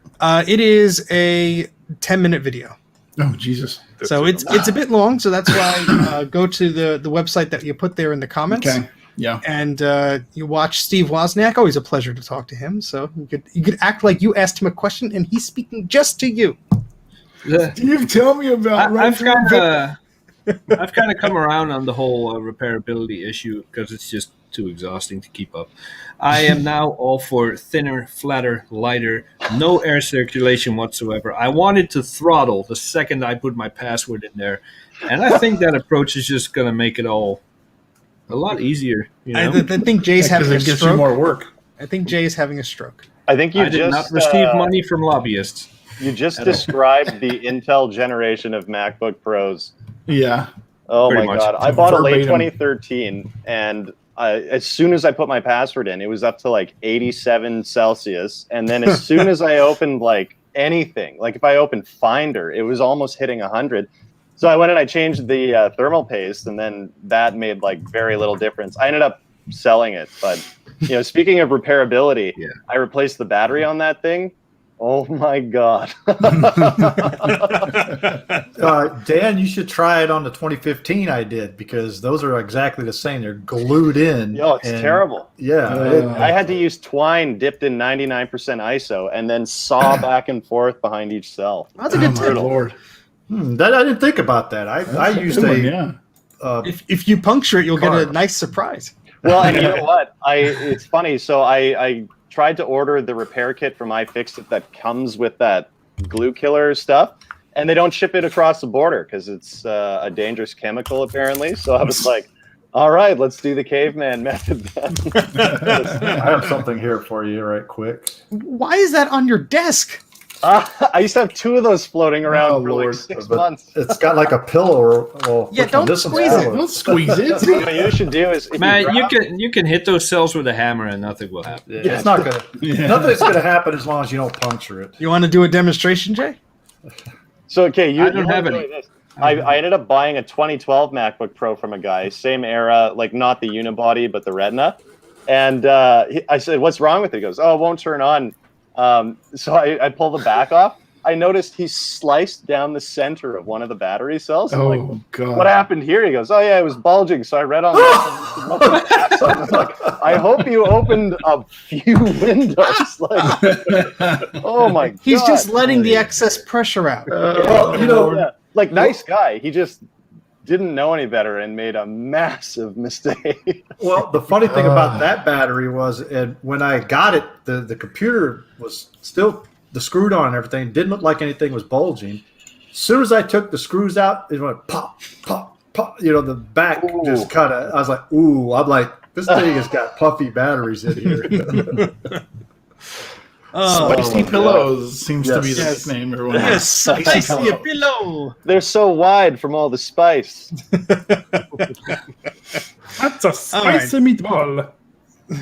It is a 10-minute video. Oh, Jesus. So it's a bit long, so that's why go to the website that you put there in the comments. Okay. Yeah. And you watch Steve Wozniak. Always a pleasure to talk to him. So you could act like you asked him a question and he's speaking just to you. Steve, tell me about I've kind of come around on the whole repairability issue because it's just too exhausting to keep up. I am now all for thinner, flatter, lighter, no air circulation whatsoever. I wanted to throttle the second I put my password in there, and I think that approach is just going to make it all a lot easier. I think Jay's having a it gives stroke. you more work. I think Jay is having a stroke. I think you I did not receive money from lobbyists. You just described the Intel generation of MacBook Pros. Yeah. Oh Pretty my much. God. I bought a late Verbatim. 2013, and as soon as I put my password in, it was up to like 87 Celsius. And then as soon as I opened like anything, like if I opened Finder, it was almost hitting 100. So I went and I changed the thermal paste, and then that made like very little difference. I ended up selling it. But, speaking of repairability, I replaced the battery on that thing. Oh my God. Dan, you should try it on the 2015 I did, because those are exactly the same. They're glued in. Yo, it's terrible. Yeah. I had to use twine dipped in 99% ISO and then saw back and forth behind each cell. That's a good My tip. Lord. That I didn't think about that. I used Yeah. If you puncture it, you'll get a nice surprise. Well, and you know what? It's funny. So I tried to order the repair kit from iFixit that comes with that glue killer stuff, and they don't ship it across the border because it's a dangerous chemical, apparently. So I was like, all right, let's do the caveman method then. I have something here for you right quick. Why is that on your desk? I used to have 2 of those floating around Oh, for like Lord. 6 But months. it's got like a pillow. Yeah, which one? don't This one's squeeze it. pillow. Don't squeeze it. What you should do is, if Man, you grab, you can hit those cells with a hammer and nothing will happen. Yeah, it's not gonna. Yeah. Nothing's gonna happen as long as you don't puncture it. You want to do a demonstration, Jay? so okay, you I don't you have enjoy any. this. I ended up buying a 2012 MacBook Pro from a guy, same era, like not the unibody but the Retina. And I said, "What's wrong with it?" He goes, "Oh, it won't turn on." So I pull the back off. I noticed he sliced down the center of one of the battery cells. I'm like, Oh God. what happened here? He goes, "Oh yeah, it was bulging." So I read on. So I was like, I hope you opened a few windows. Like, oh my god, He's just letting the excess pressure out. Well, yeah. Like nice guy. He just didn't know any better and made a massive mistake. Well, the funny thing about that battery was, and when I got it, the computer was still screwed on and everything. Didn't look like anything was bulging. As soon as I took the screws out, it went pop, pop, pop. You know, the back just kind of. I was like, ooh. I'm like, this thing has got puffy batteries in here. Spicy pillows seems to be the Yes. nickname everyone Yes, has. spicy a pillow. They're so wide from all the spice. That's a spicy meatball.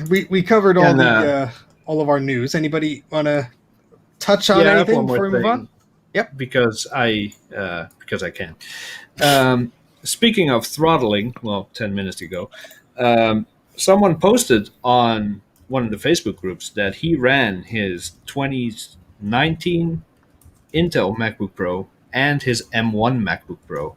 We covered all And, all of our news. Anybody want to touch on I have anything one more before we move thing. on? Because I can. Speaking of throttling, well, 10 minutes ago, someone posted on one of the Facebook groups that he ran his 2019 Intel MacBook Pro and his M1 MacBook Pro.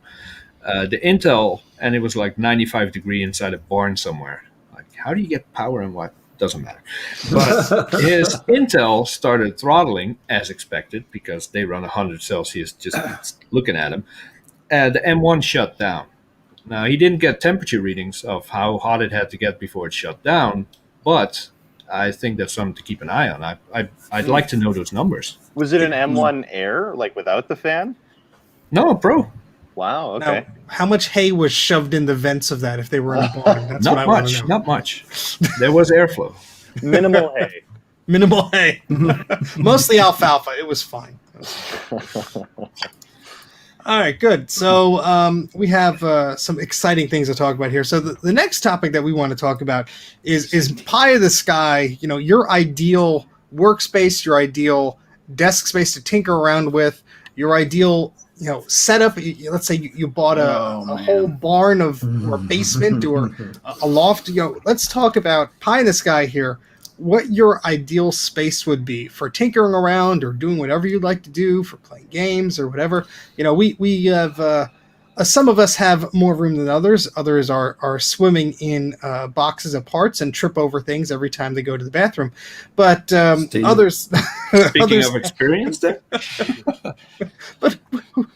The Intel, and it was like 95 degree inside a barn somewhere. Like, how do you get power and what? Doesn't matter. But his Intel started throttling as expected because they run 100 Celsius just looking at him. And the M1 shut down. Now, he didn't get temperature readings of how hot it had to get before it shut down, but I think that's something to keep an eye on. I'd like to know those numbers. Was it an M1 Air, like without the fan? No, Pro. Wow. Okay. Now, how much hay was shoved in the vents of that if they were in a barn? That's what I Not want to much. know. Not much. There was airflow. Minimal hay. Minimal hay. Mostly alfalfa. It was fine. All right, good. So we have some exciting things to talk about here. So the next topic that we want to talk about is pie in the sky. You know, your ideal workspace, your ideal desk space to tinker around with, your ideal setup. Let's say you bought a whole barn or basement or a loft. Let's talk about pie in the sky here. What your ideal space would be for tinkering around or doing whatever you'd like to do, for playing games or whatever. We have some of us have more room than others. Others are swimming in boxes of parts and trip over things every time they go to the bathroom. But others, Speaking of experience, there. but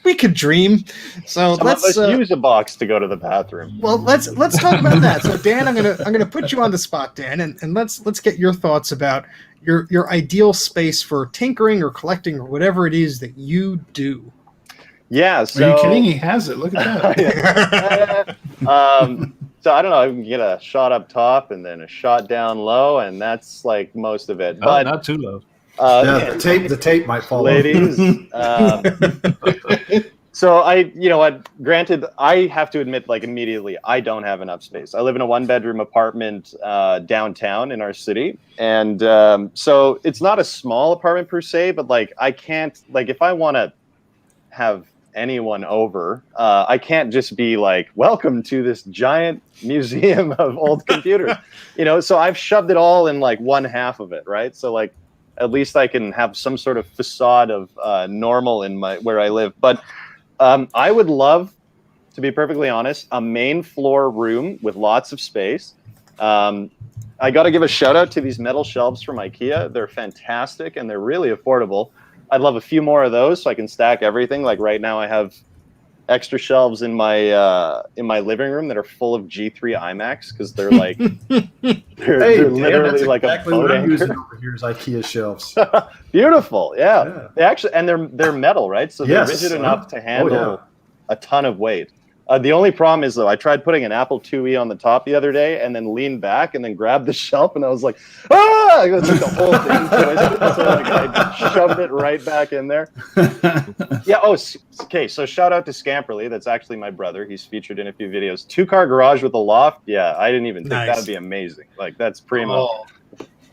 we could dream. So Some let's of us use a box to go to the bathroom. well, let's talk about that. So, Dan, I'm gonna put you on the spot, Dan, and let's get your thoughts about your ideal space for tinkering or collecting or whatever it is that you do. Yeah. Are So you kidding? He has it. Look at that. So I don't know. I can get a shot up top and then a shot down low, and that's like most of it. Oh, But not too low. Yeah, the tape might fall off. ladies. So granted, I have to admit, like immediately, I don't have enough space. I live in a 1-bedroom apartment downtown in our city. And so it's not a small apartment per se, but like I can't, like if I want to have anyone over, I can't just be like, welcome to this giant museum of old computers, so I've shoved it all in like one half of it. Right. So like, at least I can have some sort of facade of normal in where I live. But I would love, to be perfectly honest, a main floor room with lots of space. I got to give a shout out to these metal shelves from IKEA. They're fantastic and they're really affordable. I'd love a few more of those so I can stack everything. Like right now I have extra shelves in my living room that are full of G3 iMacs because they're like they're literally like exactly a boat what I'm anchor. using over here is IKEA shelves. Beautiful, yeah. They actually, and they're metal, right? So they're Yes. rigid enough to handle a ton of weight. The only problem is, though, I tried putting an Apple IIe on the top the other day and then leaned back and then grabbed the shelf, and I was like, ah! It was like the whole thing twisted. So like, I shoved it right back in there. Yeah. Oh, okay. So shout out to Scamperly. That's actually my brother. He's featured in a few videos. 2-car garage with a loft. Yeah, I didn't even think that'd be amazing. Like, that's primo. Oh,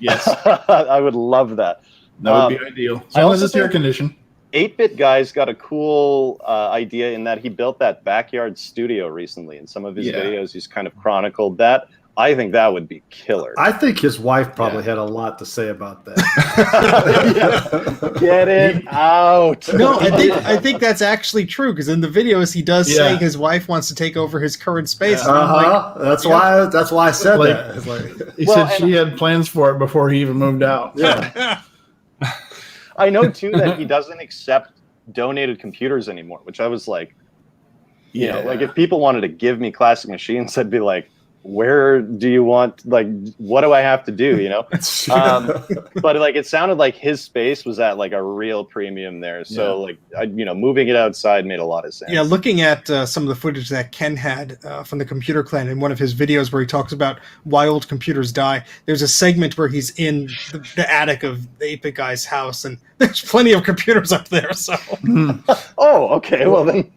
yes. I would love that. That would be ideal. As long as it's air conditioned. 8-Bit Guy's got a cool idea in that he built that backyard studio recently. In some of his videos, he's kind of chronicled that. I think that would be killer. I think his wife probably had a lot to say about that. Get it out. No, I think that's actually true, because in the videos he does say his wife wants to take over his current space. And I'm like, that's why I said that. It's like, he said she had plans for it before he even moved out. Yeah. I know too that he doesn't accept donated computers anymore, which I was like, you know, like if people wanted to give me classic machines, I'd be like, where do you want, like, what do I have to do, you know? But like, it sounded like his space was at like a real premium there. So like, you know, moving it outside made a lot of sense. Yeah, looking at some of the footage that Ken had from the Computer Clan in one of his videos where he talks about why old computers die, there's a segment where he's in the attic of the 8-Bit Guy's house, and there's plenty of computers up there. So, oh, okay, well then,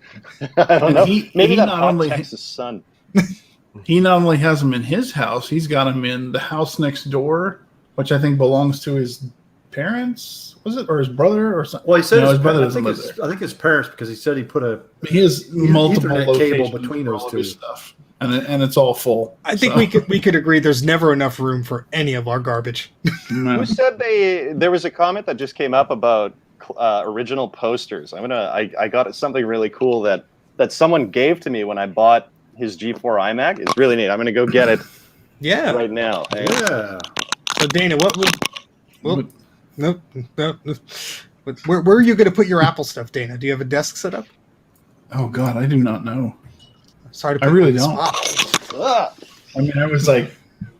I don't know. Maybe that not hot only Texas sun. He not only has them in his house, he's got them in the house next door, which I think belongs to his parents. Was it, or his brother, or something? well, he said his brother doesn't live there. I think his parents, because he said he put a He has multiple Ethernet cable locations between for those all two. his stuff, and it's all full. I think we could agree there's never enough room for any of our garbage. Who said there was a comment that just came up about original posters? I got something really cool that someone gave to me when I bought his G4 iMac. It's really neat. I'm gonna go get it. Right now. Yeah. So Dana, what would? Well, no. Where are you going to put your Apple stuff, Dana? Do you have a desk set up? Oh God, I do not know. Sorry to put I really you on don't. the spot. I mean, I was like,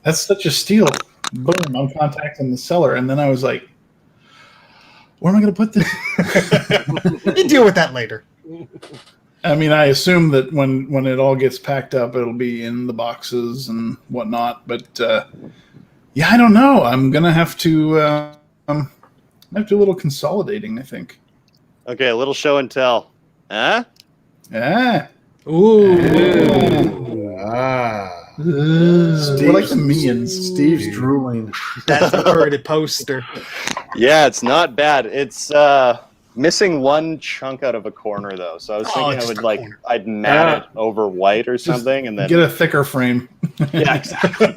that's such a steal. Boom, I'm contacting the seller, and then I was like, where am I going to put this? You deal with that later. I mean, I assume that when it all gets packed up, it'll be in the boxes and whatnot. But yeah, I don't know. I'm gonna have to have to do a little consolidating, I think. Okay, a little show and tell. Huh? Yeah. Ooh. We're like the minions. Steve's drooling. That's the permanent poster. Yeah, it's not bad. It's missing one chunk out of a corner though. So I was thinking I'd mat it over white or something, and then get a thicker frame. Yeah, exactly.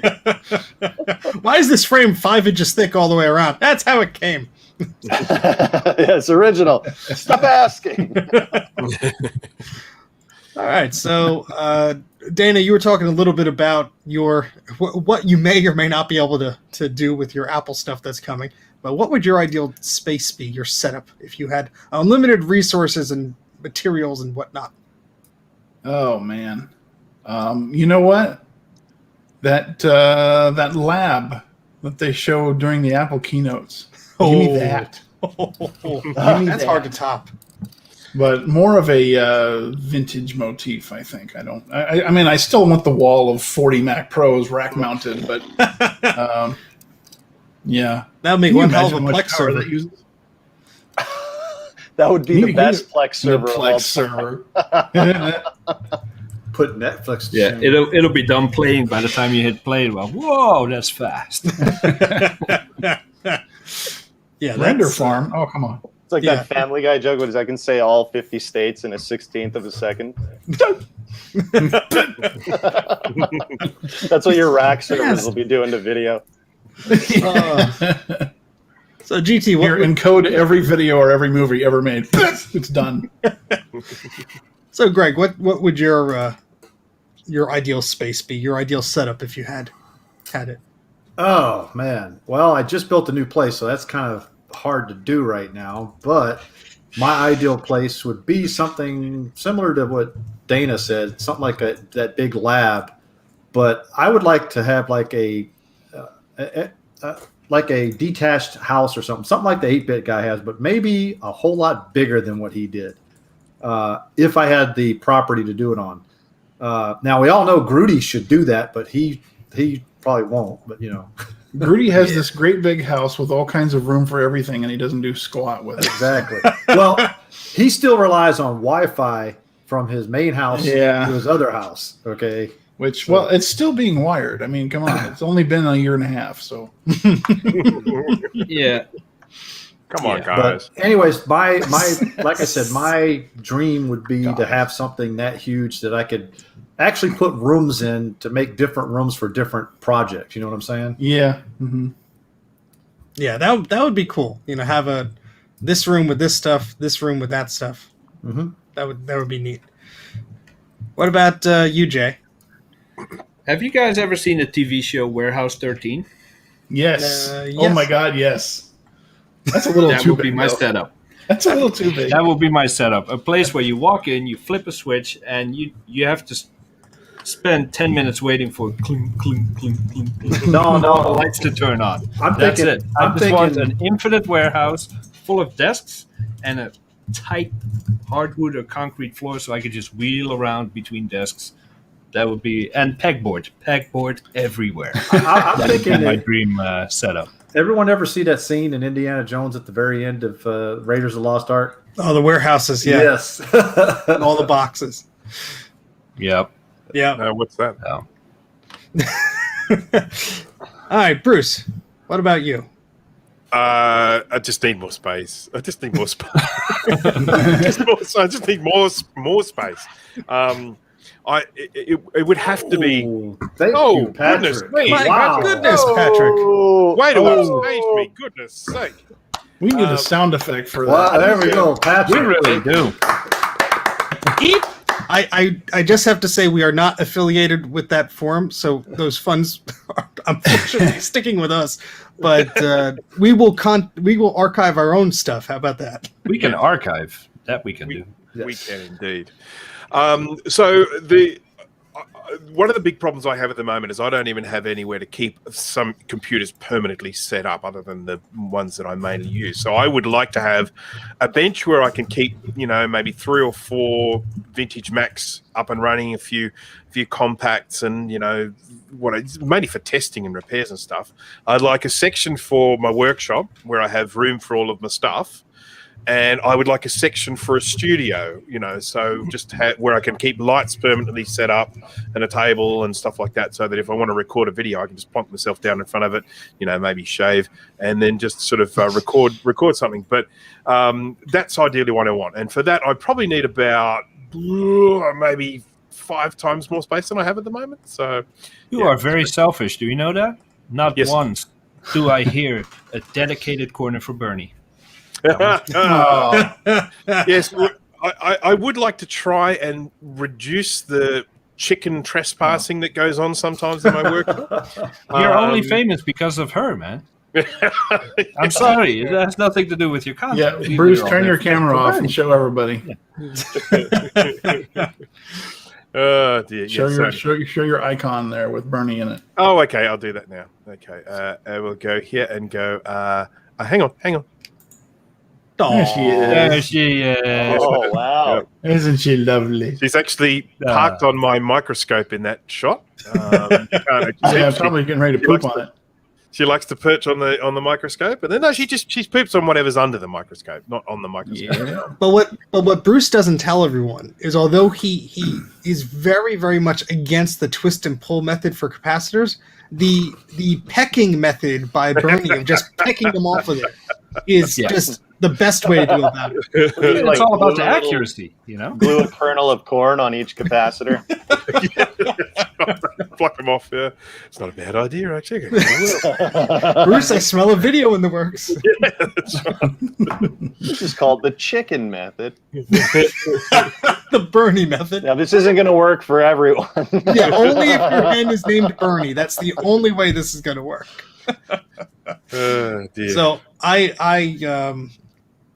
Why is this frame 5 inches thick all the way around? That's how it came. Yeah, it's original. Stop asking. All right, so Dana, you were talking a little bit about what you may or may not be able to do with your Apple stuff that's coming. But what would your ideal space be, your setup, if you had unlimited resources and materials and whatnot? Oh man, you know what? That lab that they showed during the Apple keynotes. Give me that. That's hard to top. But more of a vintage motif, I think. I mean, I still want the wall of 40 Mac Pros rack mounted, but yeah, that would make one hell of a Plex server. That uses? That would be the best Plex server. The Plex server. Put Netflix. Yeah, it'll be done playing by the time you hit play. Well, whoa, that's fast. Yeah, render farm. Oh, come on. It's like that Family Guy joke. What is I can say all 50 states in a 16th of a second. That's what your rack servers will be doing to video. So GT, here, encode every video or every movie ever made. It's done. So Greg, what would your ideal space be? Your ideal setup if you had it? Oh man, well, I just built a new place, so that's kind of hard to do right now. But my ideal place would be something similar to what Dana said, something like that big lab. But I would like to have like a detached house or something like the 8-Bit Guy has, but maybe a whole lot bigger than what he did. If I had the property to do it on. Now we all know Grudy should do that, but he probably won't. But Grudy has this great big house with all kinds of room for everything, and he doesn't do squat with it. Exactly. Well, he still relies on Wi-Fi from his main house to his other house. Okay. Which, well, it's still being wired. I mean, come on. It's only been a year and a half, so. Yeah. Come on, guys. But anyways, my like I said, my dream would be to have something that huge that I could actually put rooms in to make different rooms for different projects. You know what I'm saying? Yeah. Mm-hmm. Yeah, that would be cool. Have this room with this stuff, this room with that stuff. Mm-hmm. That would be neat. What about you, Jay? Have you guys ever seen the TV show Warehouse 13? Yes. Yes. Oh my God, yes. That's a little That too would be big. my though. setup. That's a little too big. That will be my setup. A place where you walk in, you flip a switch, and you have to spend 10 minutes waiting for clink, clink, clink, clink, clink, No, all the no. lights to turn on. I'm That's thinking. it. I I'm just want thinking. an infinite warehouse full of desks and a tight hardwood or concrete floor so I could just wheel around between desks. That would be, and pegboard everywhere. I'm That would be thinking. my That dream setup. everyone ever see that scene in Indiana Jones at the very end of Raiders of the Lost Ark? Oh, the warehouses, yeah. Yes. And all the boxes. Yep. Yeah. What's that? Oh. All right, Bruce, what about you? I just need more space. I just need more space. I just need more space. It would have to be. Thank Oh, you, Patrick. goodness me. My Wow. goodness, Patrick. Way to Oh. upstage me, goodness sake. We need a sound effect for that. Wow, there we go, Patrick. We really do. I just have to say we are not affiliated with that forum, so those funds are unfortunately sticking with us. But we will archive our own stuff. How about that? We can archive. That we can do. We can indeed. So one of the big problems I have at the moment is I don't even have anywhere to keep some computers permanently set up other than the ones that I mainly use. So I would like to have a bench where I can keep, maybe 3 or 4 vintage Macs up and running, a few compacts, and mainly for testing and repairs and stuff. I'd like a section for my workshop where I have room for all of my stuff. And I would like a section for a studio, so just where I can keep lights permanently set up and a table and stuff like that, so that if I want to record a video, I can just plonk myself down in front of it, maybe shave, and then just sort of record something. But that's ideally what I want. And for that, I probably need about maybe 5 times more space than I have at the moment. So You are very selfish. Do you know that? Not Yes. once do I hear a dedicated corner for Bernie. Oh, Yes, I would like to try and reduce the chicken trespassing that goes on sometimes in my work. You're only famous because of her, man. I'm sorry. It has nothing to do with your content. yeah. Bruce, turn your camera off and show everybody. Oh dear. Show Yeah, show your icon there with Bernie in it. Oh, okay. I'll do that now. Okay. I will go here and go. Hang on. There she is. There she is. Oh, wow. Isn't she lovely? She's actually parked on my microscope in that shot. You can't actually see. Yeah, probably getting ready to poop on it. She likes to perch on the microscope, and then no, she poops on whatever's under the microscope, not on the microscope. Yeah. But what Bruce doesn't tell everyone is, although he is very, very much against the twist and pull method for capacitors, the pecking method by Bernie of just pecking them off of there is just the best way to go about it. It's all about the glue a little- accuracy, Glue a kernel of corn on each capacitor. Pluck them off. Yeah, it's not a bad idea, actually. Bruce, I smell a video in the works. This is called the chicken method. The Bernie method. Now, this isn't going to work for everyone. Yeah, only if your hand is named Bernie. That's the only way this is going to work. Oh, dear. So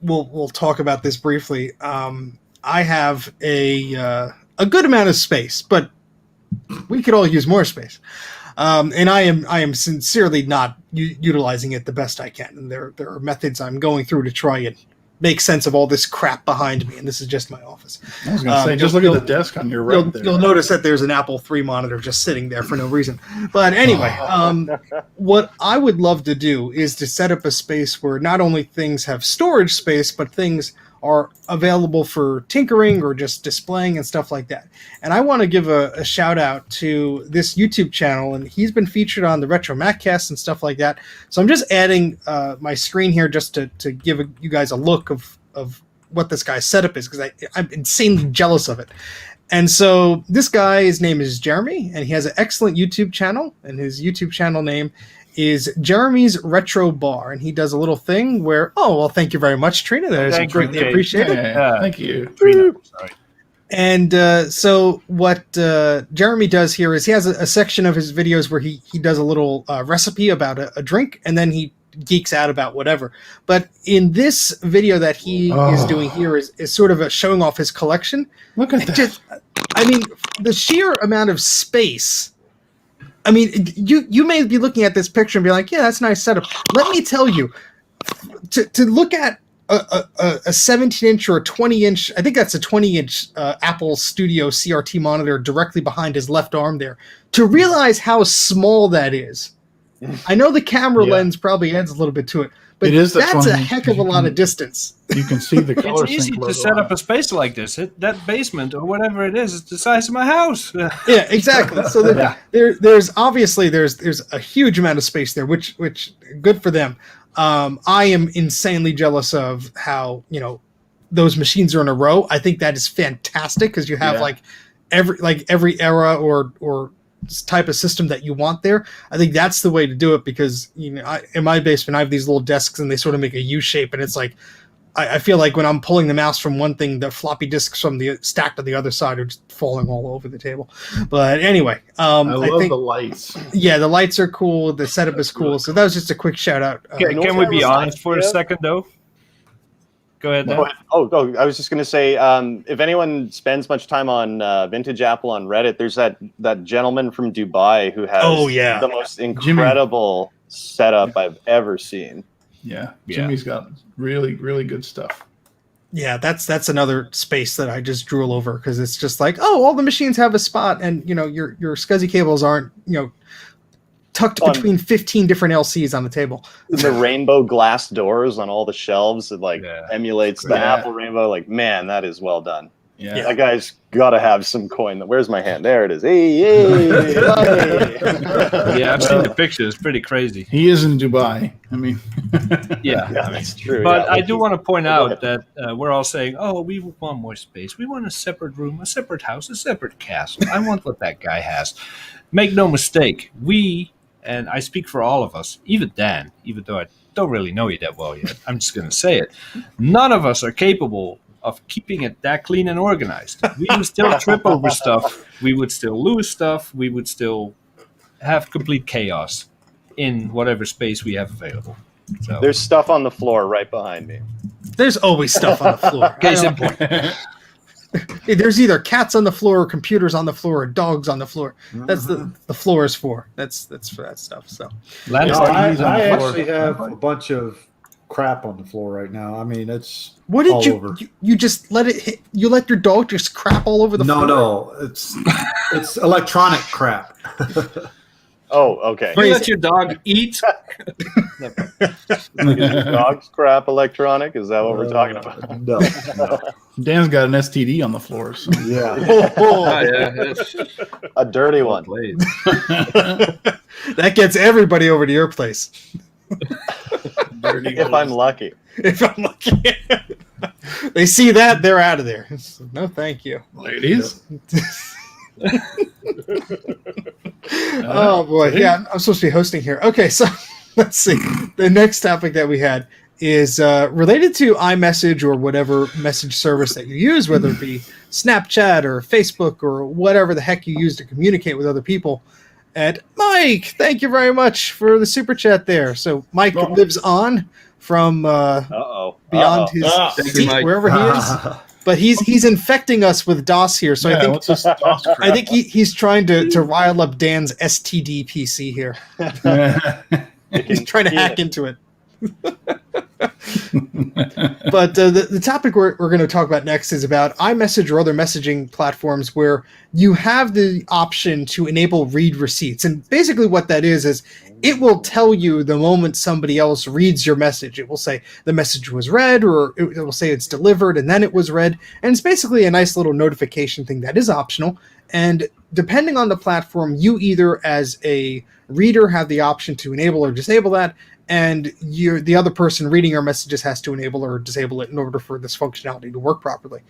we'll talk about this briefly. I have a good amount of space, but we could all use more space. And I am sincerely not utilizing it the best I can. And there are methods I'm going through to try and make sense of all this crap behind me, and this is just my office. I was going to say, just look at the desk on your right there. You'll notice that there's an Apple III monitor just sitting there for no reason. But anyway, what I would love to do is to set up a space where not only things have storage space, but things are available for tinkering or just displaying and stuff like that. And I want to give a shout out to this YouTube channel, and he's been featured on the Retro Maccast and stuff like that. So I'm just adding my screen here just to give you guys a look of what this guy's setup is, because I'm insanely jealous of it. And so this guy, his name is Jeremy, and he has an excellent YouTube channel, and his YouTube channel name is Jeremy's Retro Bar, and he does a little thing where, thank you very much, Trina. That is greatly appreciated. Thank you, Trina. Sorry. And so what Jeremy does here is he has a section of his videos where he does a little recipe about a drink, and then he geeks out about whatever. But in this video that he is doing here is sort of showing off his collection. Look at that. The sheer amount of space. I mean, you may be looking at this picture and be like, yeah, that's a nice setup. Let me tell you, to look at a 17-inch or a 20-inch, I think that's a 20-inch Apple Studio CRT monitor directly behind his left arm there, to realize how small that is. I know the camera lens probably adds a little bit to it, but that's a heck of a lot of distance. You can see the color. It's easy to set up a space like this. That basement or whatever it is the size of my house. Yeah, exactly. So there's obviously there's a huge amount of space there, which good for them. I am insanely jealous of how those machines are in a row. I think that is fantastic because you have every era or type of system that you want there. I think that's the way to do it, because in my basement I have these little desks and they sort of make a U shape, and it's like I feel like when I'm pulling the mouse from one thing, the floppy disks from the stacked on the other side are just falling all over the table. But anyway, I love the lights. Yeah, the lights are cool. The setup is cool. So that was just a quick shout out. Can we be honest for a second though? Go ahead. Dan. I was just going to say, if anyone spends much time on Vintage Apple on Reddit, there's that gentleman from Dubai who has the most incredible setup I've ever seen. Yeah, Jimmy's got really, really good stuff. Yeah, that's another space that I just drool over, because it's just like, all the machines have a spot, and your SCSI cables aren't tucked between 15 different LCs on the table. The rainbow glass doors on all the shelves, it emulates the Apple rainbow. Like, man, that is well done. Yeah. That guy's got to have some coin. Where's my hand? There it is. Hey. Yeah, I've seen the picture. It's pretty crazy. He is in Dubai. I mean, yeah, that's true. But I do want to point out that we're all saying, we want more space. We want a separate room, a separate house, a separate castle. I want what that guy has. Make no mistake. And I speak for all of us, even Dan, even though I don't really know you that well yet, I'm just going to say it. None of us are capable of keeping it that clean and organized. We would still trip over stuff. We would still lose stuff. We would still have complete chaos in whatever space we have available. So there's stuff on the floor right behind me. There's always stuff on the floor. Case in point. There's either cats on the floor, or computers on the floor, or dogs on the floor. That's the floor is for. That's for that stuff. So I actually have a bunch of crap on the floor right now. I mean, it's what did all you over. You just let it hit, you let your dog just crap all over the floor? No, it's electronic crap. Oh, okay. You let your dog eat? Dog's crap electronic? Is that what we're talking about? No. Dan's got an STD on the floor. So. Yeah. A dirty one. That gets everybody over to your place. If I'm lucky. If I'm lucky. They see that, they're out of there. No, thank you. Ladies. Oh boy, yeah, I'm supposed to be hosting here. Okay, so let's see. The next topic that we had is related to iMessage or whatever message service that you use, whether it be Snapchat or Facebook or whatever the heck you use to communicate with other people. And Mike, thank you very much for the super chat there. So Mike lives on from beyond his seat, wherever he is. But he's infecting us with DOS here, so I think he's trying to rile up Dan's STD PC here. He's trying to hack into it. But the topic we're going to talk about next is about iMessage or other messaging platforms where you have the option to enable read receipts. And basically what that is it will tell you the moment somebody else reads your message. It will say the message was read, or it will say it's delivered and then it was read. And it's basically a nice little notification thing that is optional. And depending on the platform, you either as a reader have the option to enable or disable that, and the other person reading your messages has to enable or disable it in order for this functionality to work properly.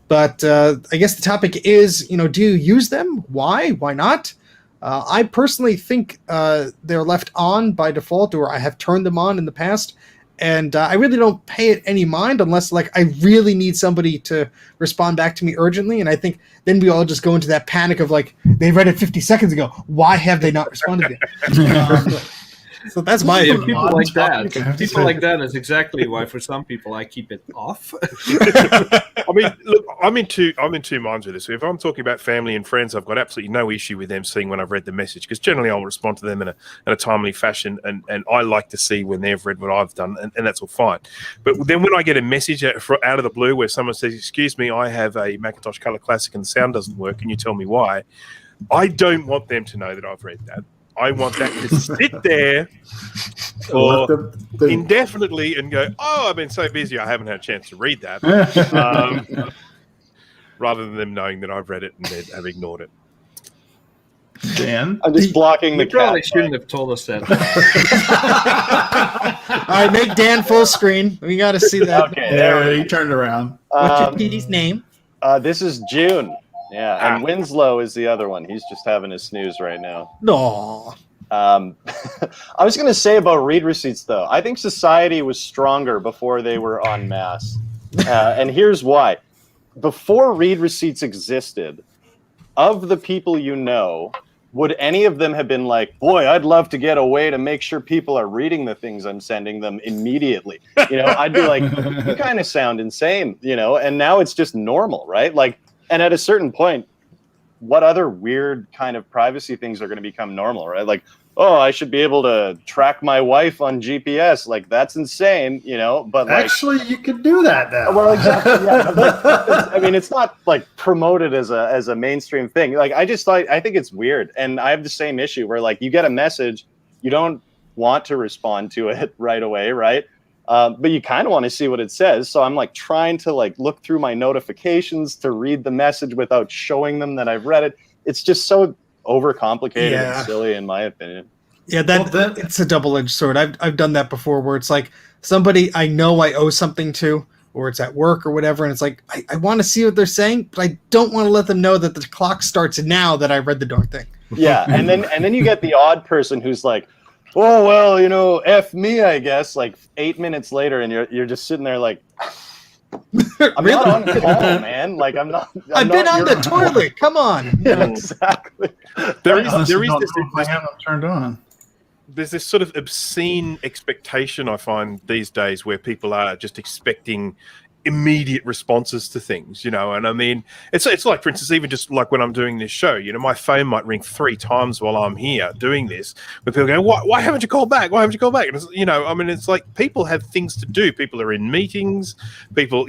But I guess the topic is, do you use them? Why? Why not? I personally think they're left on by default, or I have turned them on in the past, and I really don't pay it any mind unless I really need somebody to respond back to me urgently. And I think then we all just go into that panic of they read it 50 seconds ago. Why have they not responded yet? So that's my people like that. People like that is exactly why for some people I keep it off. I mean, look, I'm in two minds with this. If I'm talking about family and friends, I've got absolutely no issue with them seeing when I've read the message, because generally I'll respond to them in a timely fashion, and I like to see when they've read what I've done, and that's all fine. But then when I get a message out of the blue where someone says, "Excuse me, I have a Macintosh Color Classic and the sound doesn't work, can you tell me why?" I don't want them to know that I've read that. I want that to sit there for indefinitely and go, "Oh, I've been so busy, I haven't had a chance to read that," rather than them knowing that I've read it and they have ignored it. Dan? I'm just blocking the You probably cat. shouldn't have told us that. All right, make Dan full screen. We got to see that. Okay, There, he turned around. What's your PD's name? This is June. Yeah, and Winslow is the other one. He's just having his snooze right now. No. I was going to say about read receipts, though. I think society was stronger before they were en masse. And here's why. Before read receipts existed, of the people you know, would any of them have been like, "Boy, I'd love to get a way to make sure people are reading the things I'm sending them immediately"? I'd be like, "You kind of sound insane," and now it's just normal, right? And at a certain point, what other weird kind of privacy things are going to become normal, right? Oh, I should be able to track my wife on GPS. That's insane, but Actually, you could do that now. Well, exactly. Yeah. I mean, it's not promoted as a mainstream thing. I think it's weird. And I have the same issue where you get a message, you don't want to respond to it right away, right? But you kind of want to see what it says. So I'm trying to look through my notifications to read the message without showing them that I've read it. It's just so overcomplicated and silly, in my opinion. Yeah, it's a double-edged sword. I've done that before, where it's somebody I know I owe something to, or it's at work or whatever, and it's I want to see what they're saying, but I don't want to let them know that the clock starts now that I read the darn thing. Yeah, and then you get the odd person who's "Oh, well, F me, I guess," 8 minutes later, and you're just sitting there I'm Really? not on call, man. I've been on the toilet. Come on. Yeah, exactly. There is Honestly, this I have them turned on. There's this sort of obscene expectation I find these days where people are just expecting immediate responses to things, and I mean, it's for instance, even just when I'm doing this show, my phone might ring 3 times while I'm here doing this, but people go, why haven't you called back? Why haven't you called back? And it's, I mean, it's people have things to do. People are in meetings. People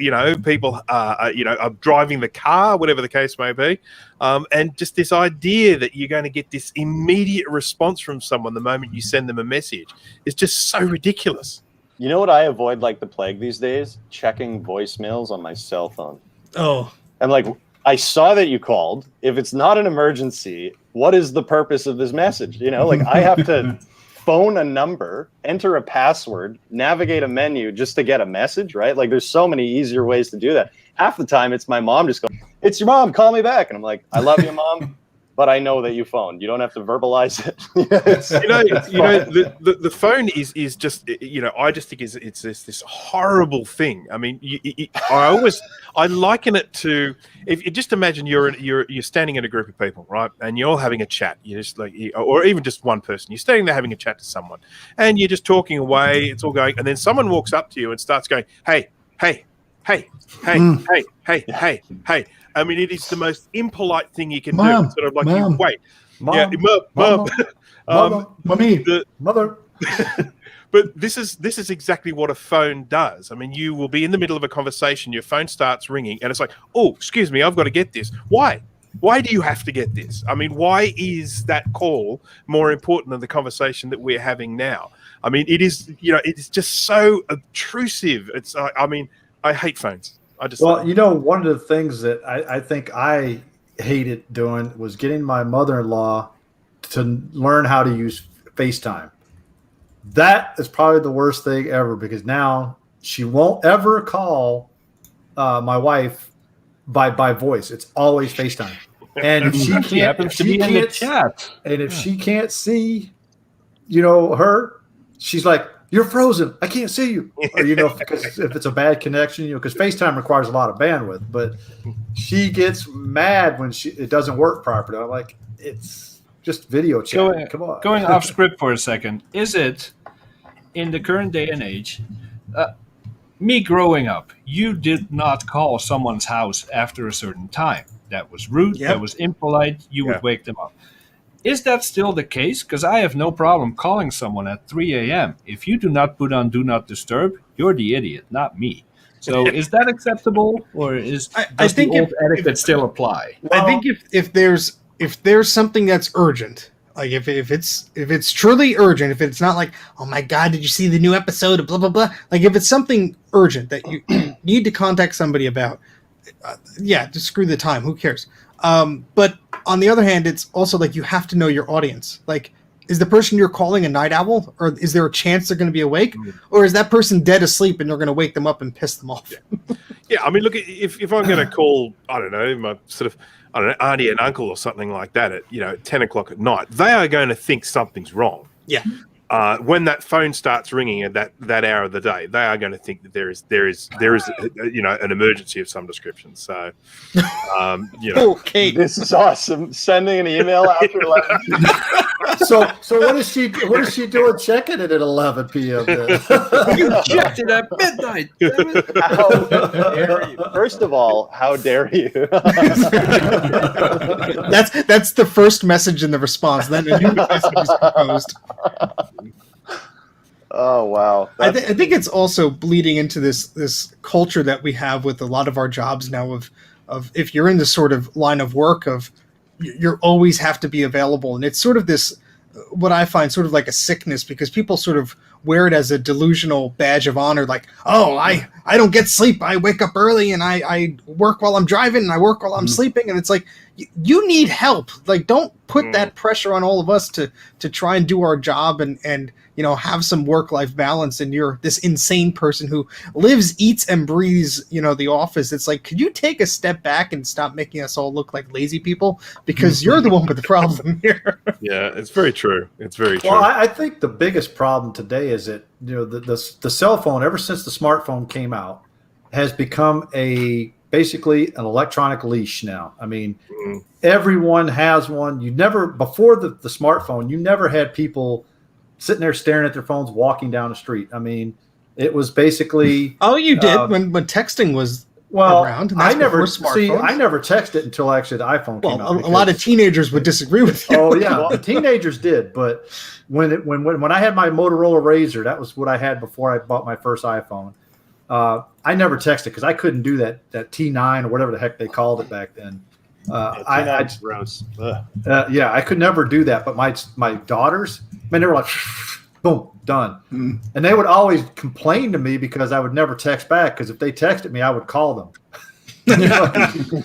are driving the car, whatever the case may be. And just this idea that you're going to get this immediate response from someone the moment you send them a message is just so ridiculous. You know what I avoid like the plague these days? Checking voicemails on my cell phone. Oh. I'm I saw that you called. If it's not an emergency, what is the purpose of this message? I have to phone a number, enter a password, navigate a menu just to get a message, right? There's so many easier ways to do that. Half the time, it's my mom just going, "It's your mom, call me back." And I'm like, "I love you, Mom, but I know that you phoned. You don't have to verbalize it." The phone is just, I just think it's this horrible thing. I mean, I liken it to, if you just imagine you're standing in a group of people, right, and you're all having a chat. You're just or even just one person. You're standing there having a chat to someone, and you're just talking away. It's all going, and then someone walks up to you and starts going, "Hey, hey, hey, hey, hey, hey, hey, hey." I mean, it is the most impolite thing you can do. It's sort of Mom, wait, Mom, yeah, mom, Mommy, the, Mother. But this is exactly what a phone does. I mean, you will be in the middle of a conversation, your phone starts ringing, and it's like, oh, excuse me, I've got to get this. Why? Why do you have to get this? I mean, why is that call more important than the conversation that we're having now? I mean, it is, it is just so obtrusive. It's, I mean, I hate phones. One of the things that I think I hated doing was getting my mother-in-law to learn how to use FaceTime. That is probably the worst thing ever, because now she won't ever call my wife by voice. It's always FaceTime. And if she can't see, her, she's like, "You're frozen. I can't see you." Or, because if it's a bad connection, because FaceTime requires a lot of bandwidth, but she gets mad when it doesn't work properly. I'm like, it's just video chat. Come on. Going off script for a second, is it in the current day and age? Me growing up, you did not call someone's house after a certain time. That was rude. Yep. That was impolite. You would wake them up. Is that still the case? Because I have no problem calling someone at 3 a.m. If you do not put on Do Not Disturb, you're the idiot, not me. So is that acceptable, or does the old etiquette still apply? I think if there's something that's urgent, like if it's truly urgent, if it's not like, oh my God, did you see the new episode of blah blah blah? Like if it's something urgent that you need to contact somebody about, just screw the time. Who cares? But on the other hand, it's also like you have to know your audience. Like, is the person you're calling a night owl, or is there a chance they're going to be awake, or is that person dead asleep and you're going to wake them up and piss them off? Yeah, I mean, look, if I'm going to call, I don't know, my sort of, auntie and uncle or something like that at 10 o'clock at night, they are going to think something's wrong. Yeah. When that phone starts ringing at that hour of the day, they are going to think that there is an emergency of some description. So, Okay, This is awesome. Sending an email after 11. So what is she doing checking it at 11 p.m. then? You checked it at midnight. Damn it. How dare you? First of all, how dare you? that's the first message in the response. Then a new message is proposed. Oh wow! I think it's also bleeding into this culture that we have with a lot of our jobs now of if you're in this sort of line of work of you always have to be available, and it's sort of this what I find sort of like a sickness, because people sort of wear it as a delusional badge of honor, like, oh, I don't get sleep, I wake up early and I work while I'm driving and I work while I'm sleeping, and it's like you need help. Like, don't put that pressure on all of us to try and do our job and have some work-life balance, and you're this insane person who lives, eats, and breathes the office. It's like, could you take a step back and stop making us all look like lazy people, because you're the one with the problem here. Yeah, it's very true. It's very true. Well, I think the biggest problem today is that the cell phone, ever since the smartphone came out, has become basically an electronic leash now. I mean, everyone has one. Before the smartphone, you never had people sitting there staring at their phones walking down the street. I mean, it was basically... Oh, you did when texting was around. And I never texted until actually the iPhone came out. A lot of teenagers would disagree with you. Oh yeah, the teenagers did. But when I had my Motorola Razr, that was what I had before I bought my first iPhone. I never texted because I couldn't do that T9 or whatever the heck they called it back then. Gross. I could never do that. But my daughters, man, they were like, boom, done. And they would always complain to me because I would never text back, because if they texted me, I would call them.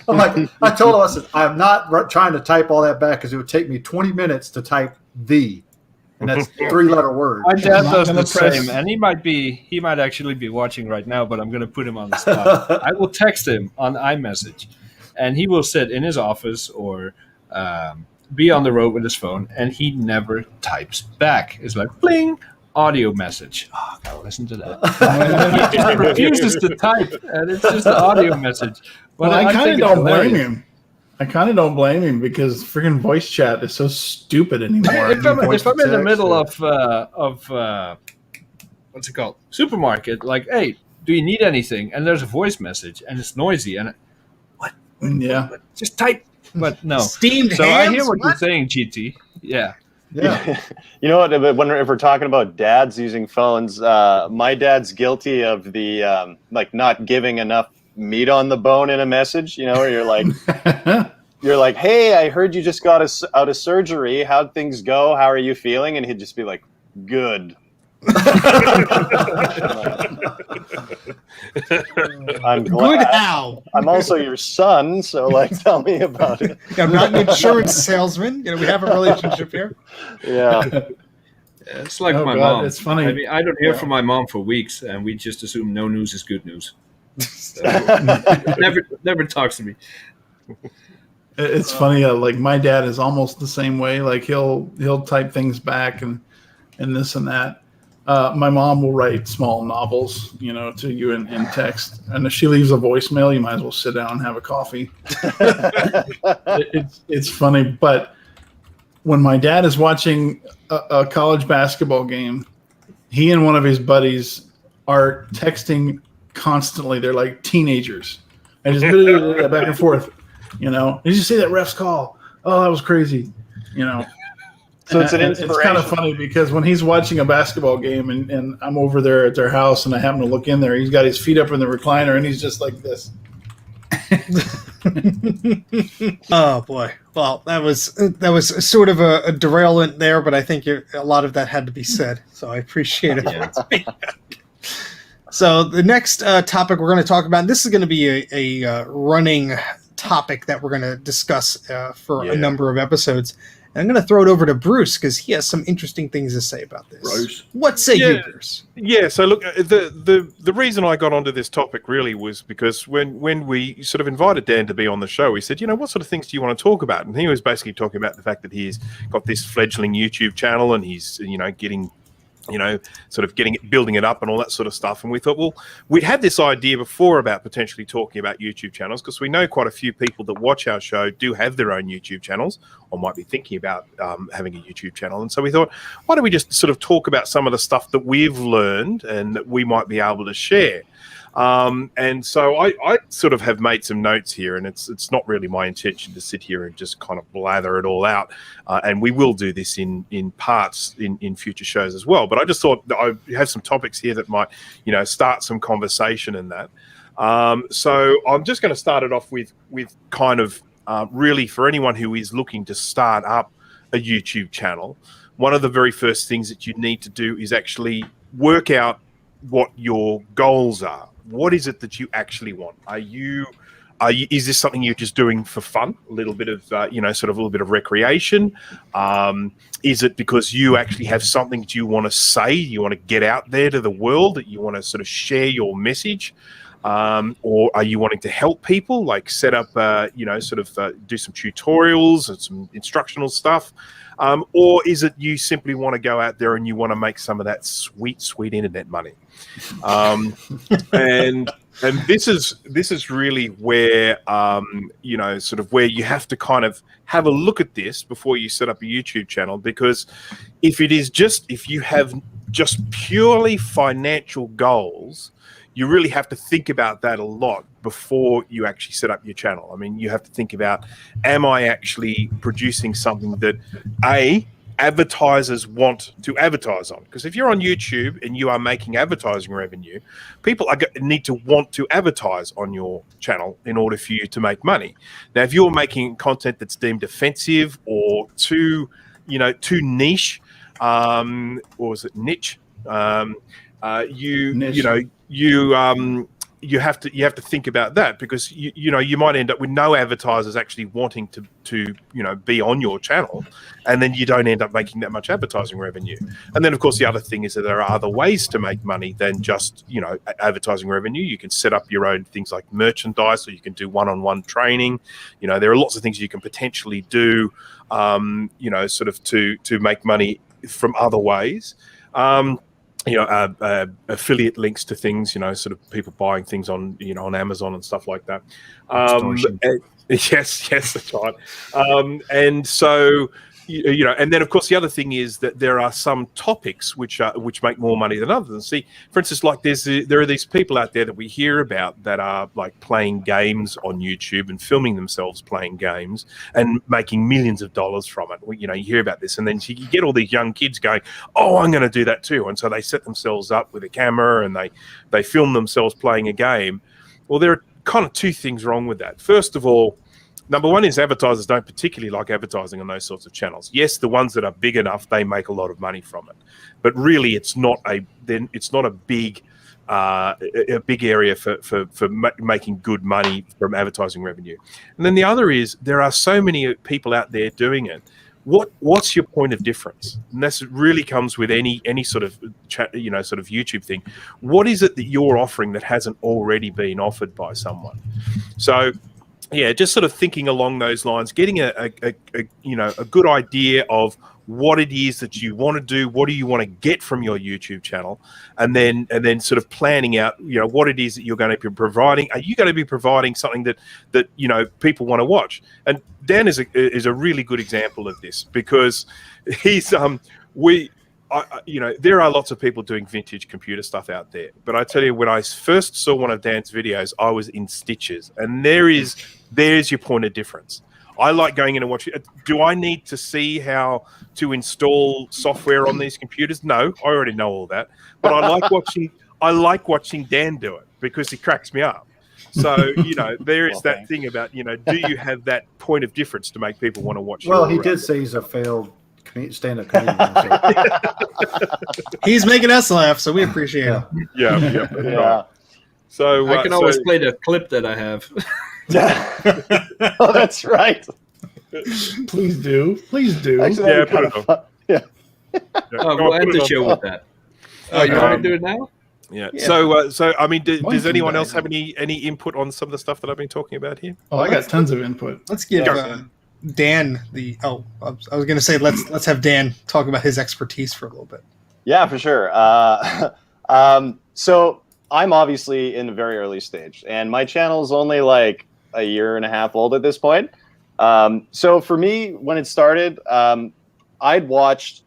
I'm like, I told them, I said, I'm not trying to type all that back because it would take me 20 minutes to type "the," and that's 3-letter word. My dad does the same, and he might actually be watching right now, but I'm going to put him on the spot. I will text him on iMessage, and he will sit in his office or be on the road with his phone, and he never types back. It's like, bling, audio message. Oh, gotta listen to that. He just refuses to type, and it's just an audio message. But I kind of don't blame him. I kind of don't blame him, because freaking voice chat is so stupid anymore. If I'm in the middle of what's it called, supermarket, like, hey, do you need anything? And there's a voice message, and it's noisy, and what? Yeah, just type. But no. Steamed so hams? I hear what you're saying, GT. Yeah. Yeah. You know what? If we're talking about dads using phones, my dad's guilty of the like not giving enough meat on the bone in a message. You know, where you're like, hey, I heard you just got out of surgery. How'd things go? How are you feeling? And he'd just be like, good. I'm glad. Good how? I'm also your son, so like, tell me about it. I'm not an insurance salesman. You know, we have a relationship here. Yeah. It's like Oh, my God, mom. it's funny. I mean, I don't hear from my mom for weeks, and we just assume no news is good news. So, never talks to me. It's funny. Like my dad is almost the same way. Like he'll type things back and this and that. My mom will write small novels, you know, to you in text. And if she leaves a voicemail, you might as well sit down and have a coffee. It's funny. But when my dad is watching a college basketball game, he and one of his buddies are texting constantly. They're like teenagers. And just back and forth, you know. Did you see that ref's call? Oh, that was crazy, you know. So it's an inspiration. It's kind of funny because when he's watching a basketball game and I'm over there at their house and I happen to look in there, he's got his feet up in the recliner and he's just like this. Oh boy! Well, that was sort of a derailment there, but I think a lot of that had to be said. So I appreciate it. So the next topic we're going to talk about, and this is going to be a running topic that we're going to discuss for a number of episodes. And I'm going to throw it over to Bruce because he has some interesting things to say about this. Bruce. What say you, Bruce? Yeah, so look, the reason I got onto this topic really was because when we sort of invited Dan to be on the show, we said, you know, what sort of things do you want to talk about? And he was basically talking about the fact that he's got this fledgling YouTube channel and he's, you know, getting, you know, sort of building it up and all that sort of stuff. And we thought, well, we'd had this idea before about potentially talking about YouTube channels because we know quite a few people that watch our show do have their own YouTube channels or might be thinking about having a YouTube channel. And so we thought, why don't we just sort of talk about some of the stuff that we've learned and that we might be able to share. And so I sort of have made some notes here, and it's not really my intention to sit here and just kind of blather it all out. And we will do this in parts in future shows as well. But I just thought that I have some topics here that might, you know, start some conversation in that. So I'm just going to start it off with kind of really for anyone who is looking to start up a YouTube channel, one of the very first things that you need to do is actually work out what your goals are. What is it that you actually want? Is this something you're just doing for fun? A little bit of, you know, sort of a little bit of recreation? Is it because you actually have something that you want to say, you want to get out there to the world, that you want to sort of share your message? Or are you wanting to help people, like set up, you know, sort of do some tutorials and some instructional stuff? Or is it you simply want to go out there and you want to make some of that sweet, sweet internet money? And this is really where, you know, sort of where you have to kind of have a look at this before you set up a YouTube channel, because if you have just purely financial goals, you really have to think about that a lot before you actually set up your channel. I mean, you have to think about, am I actually producing something that advertisers want to advertise on? Because if you're on YouTube and you are making advertising revenue, people need to want to advertise on your channel in order for you to make money. Now, if you're making content that's deemed offensive or too niche, or is it niche? You have to think about that, because you might end up with no advertisers actually wanting to be on your channel, and then you don't end up making that much advertising revenue. And then of course the other thing is that there are other ways to make money than just advertising revenue. You can set up your own things like merchandise, or you can do one-on-one training. There are lots of things you can potentially do sort of to make money from other ways. Affiliate links to things, sort of people buying things on, on Amazon and stuff like that. Yes, that's right. And so you know, and then of course the other thing is that there are some topics which make more money than others. See, for instance, like there are these people out there that we hear about that are like playing games on YouTube and filming themselves playing games and making millions of dollars from it. You know, you hear about this, and then you get all these young kids going, "Oh, I'm going to do that too," and so they set themselves up with a camera and they film themselves playing a game. Well, there are kind of two things wrong with that. First of all, number one is advertisers don't particularly like advertising on those sorts of channels. Yes, the ones that are big enough, they make a lot of money from it, but really, it's not a big area for making good money from advertising revenue. And then the other is there are so many people out there doing it. What's your point of difference? And this really comes with any sort of sort of YouTube thing. What is it that you're offering that hasn't already been offered by someone? So, yeah, just sort of thinking along those lines, getting a good idea of what it is that you want to do, what do you want to get from your YouTube channel, and then sort of planning out, what it is that you're going to be providing. Are you going to be providing something that people want to watch? And Dan is a really good example of this, because he's there are lots of people doing vintage computer stuff out there, but I tell you, when I first saw one of Dan's videos, I was in stitches, and there's your point of difference. I like going in and watching. Do I need to see how to install software on these computers? No, I already know all that. But I like watching. I like watching Dan do it because he cracks me up. So there is that thing about do you have that point of difference to make people want to watch? Well, he did say he's a failed stand-up comedian. He's making us laugh, so we appreciate it. Yeah. Right. So I can always play the clip that I have. Oh, that's right. Please do. Actually, yeah, put it on. Yeah. We'll end the show with that. Oh, you want to do it now? Yeah. So I mean, does anyone else have any input on some of the stuff that I've been talking about here? Oh, I got tons of input. Let's give Dan I was going to say let's have Dan talk about his expertise for a little bit. Yeah, for sure. So I'm obviously in a very early stage, and my channel is only like a year and a half old at this point. So for me, when it started, I'd watched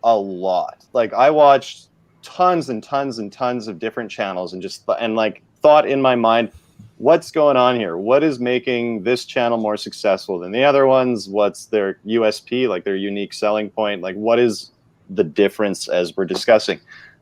a lot. Like, I watched tons and tons and tons of different channels, and thought in my mind, what's going on here? What is making this channel more successful than the other ones? What's their USP, like their unique selling point? Like, what is the difference as we're discussing?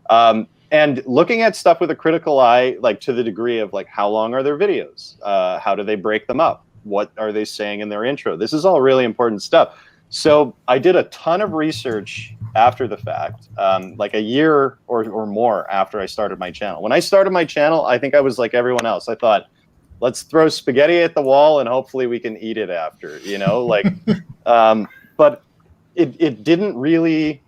And looking at stuff with a critical eye, like to the degree of like, how long are their videos? How do they break them up? What are they saying in their intro? This is all really important stuff. So I did a ton of research after the fact, like a year or more after I started my channel. When I started my channel, I think I was like everyone else. I thought, let's throw spaghetti at the wall and hopefully we can eat it after, but it didn't really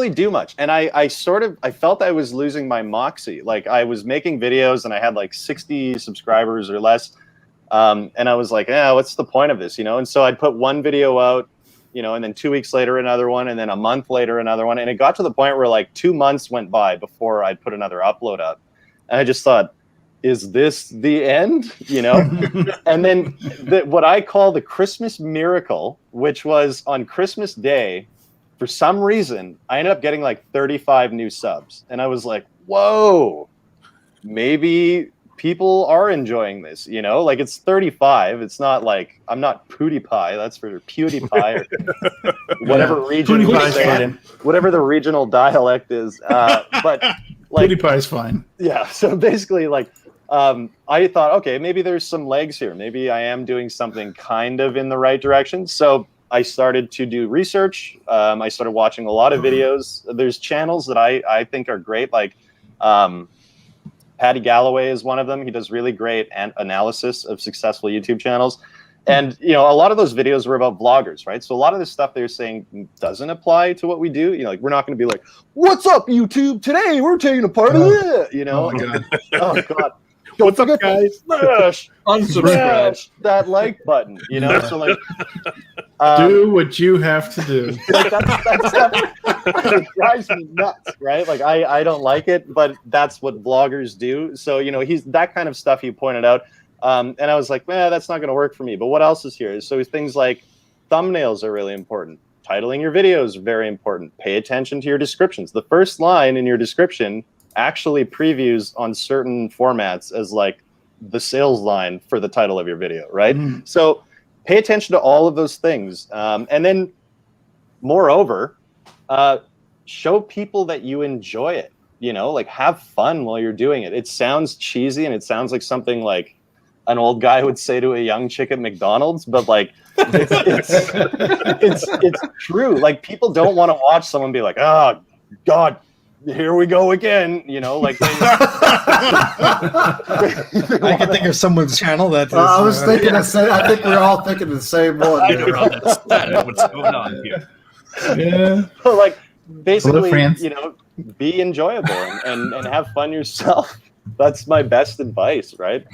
do much. And I felt I was losing my moxie. Like, I was making videos and I had like 60 subscribers or less. And I was like, what's the point of this? And so I'd put one video out, and then 2 weeks later, another one, and then a month later, another one. And it got to the point where like 2 months went by before I'd put another upload up. And I just thought, is this the end? And then what I call the Christmas miracle, which was on Christmas Day, for some reason, I ended up getting like 35 new subs. And I was like, whoa, maybe people are enjoying this, like, it's 35. It's not like I'm not PewDiePie. That's for PewDiePie or whatever region you say it in, whatever the regional dialect is. But like, PewDiePie's fine. Yeah. So basically, like, I thought, okay, maybe there's some legs here. Maybe I am doing something kind of in the right direction. So I started to do research. I started watching a lot of videos. There's channels that I think are great, like Patty Galloway is one of them. He does really great analysis of successful YouTube channels. And, a lot of those videos were about vloggers, right? So a lot of the stuff they're saying doesn't apply to what we do. Like, we're not going to be like, what's up, YouTube? Today we're taking a part of it, Oh, my God. Oh, God. What's up, guys? Smash that like button, So like, do what you have to do. Like, that's stuff that drives me nuts, right? Like, I don't like it, but that's what vloggers do. So he's that kind of stuff he pointed out, and I was like, that's not going to work for me. But what else is here? So things like thumbnails are really important. Titling your videos is very important. Pay attention to your descriptions. The first line in your description actually previews on certain formats as like the sales line for the title of your video, right? So pay attention to all of those things. And then moreover, show people that you enjoy it, you know, like have fun while you're doing it. It sounds cheesy and it sounds like something like an old guy would say to a young chick at McDonald's, but like it's true. Like people don't want to watch someone be like, oh God, here we go again, you know, like I can think of someone's channel that is, I was thinking the same. I think we're all thinking the same one. I don't understand what's going on here. Yeah. so like basically, France. you know, be enjoyable and have fun yourself. That's my best advice, right?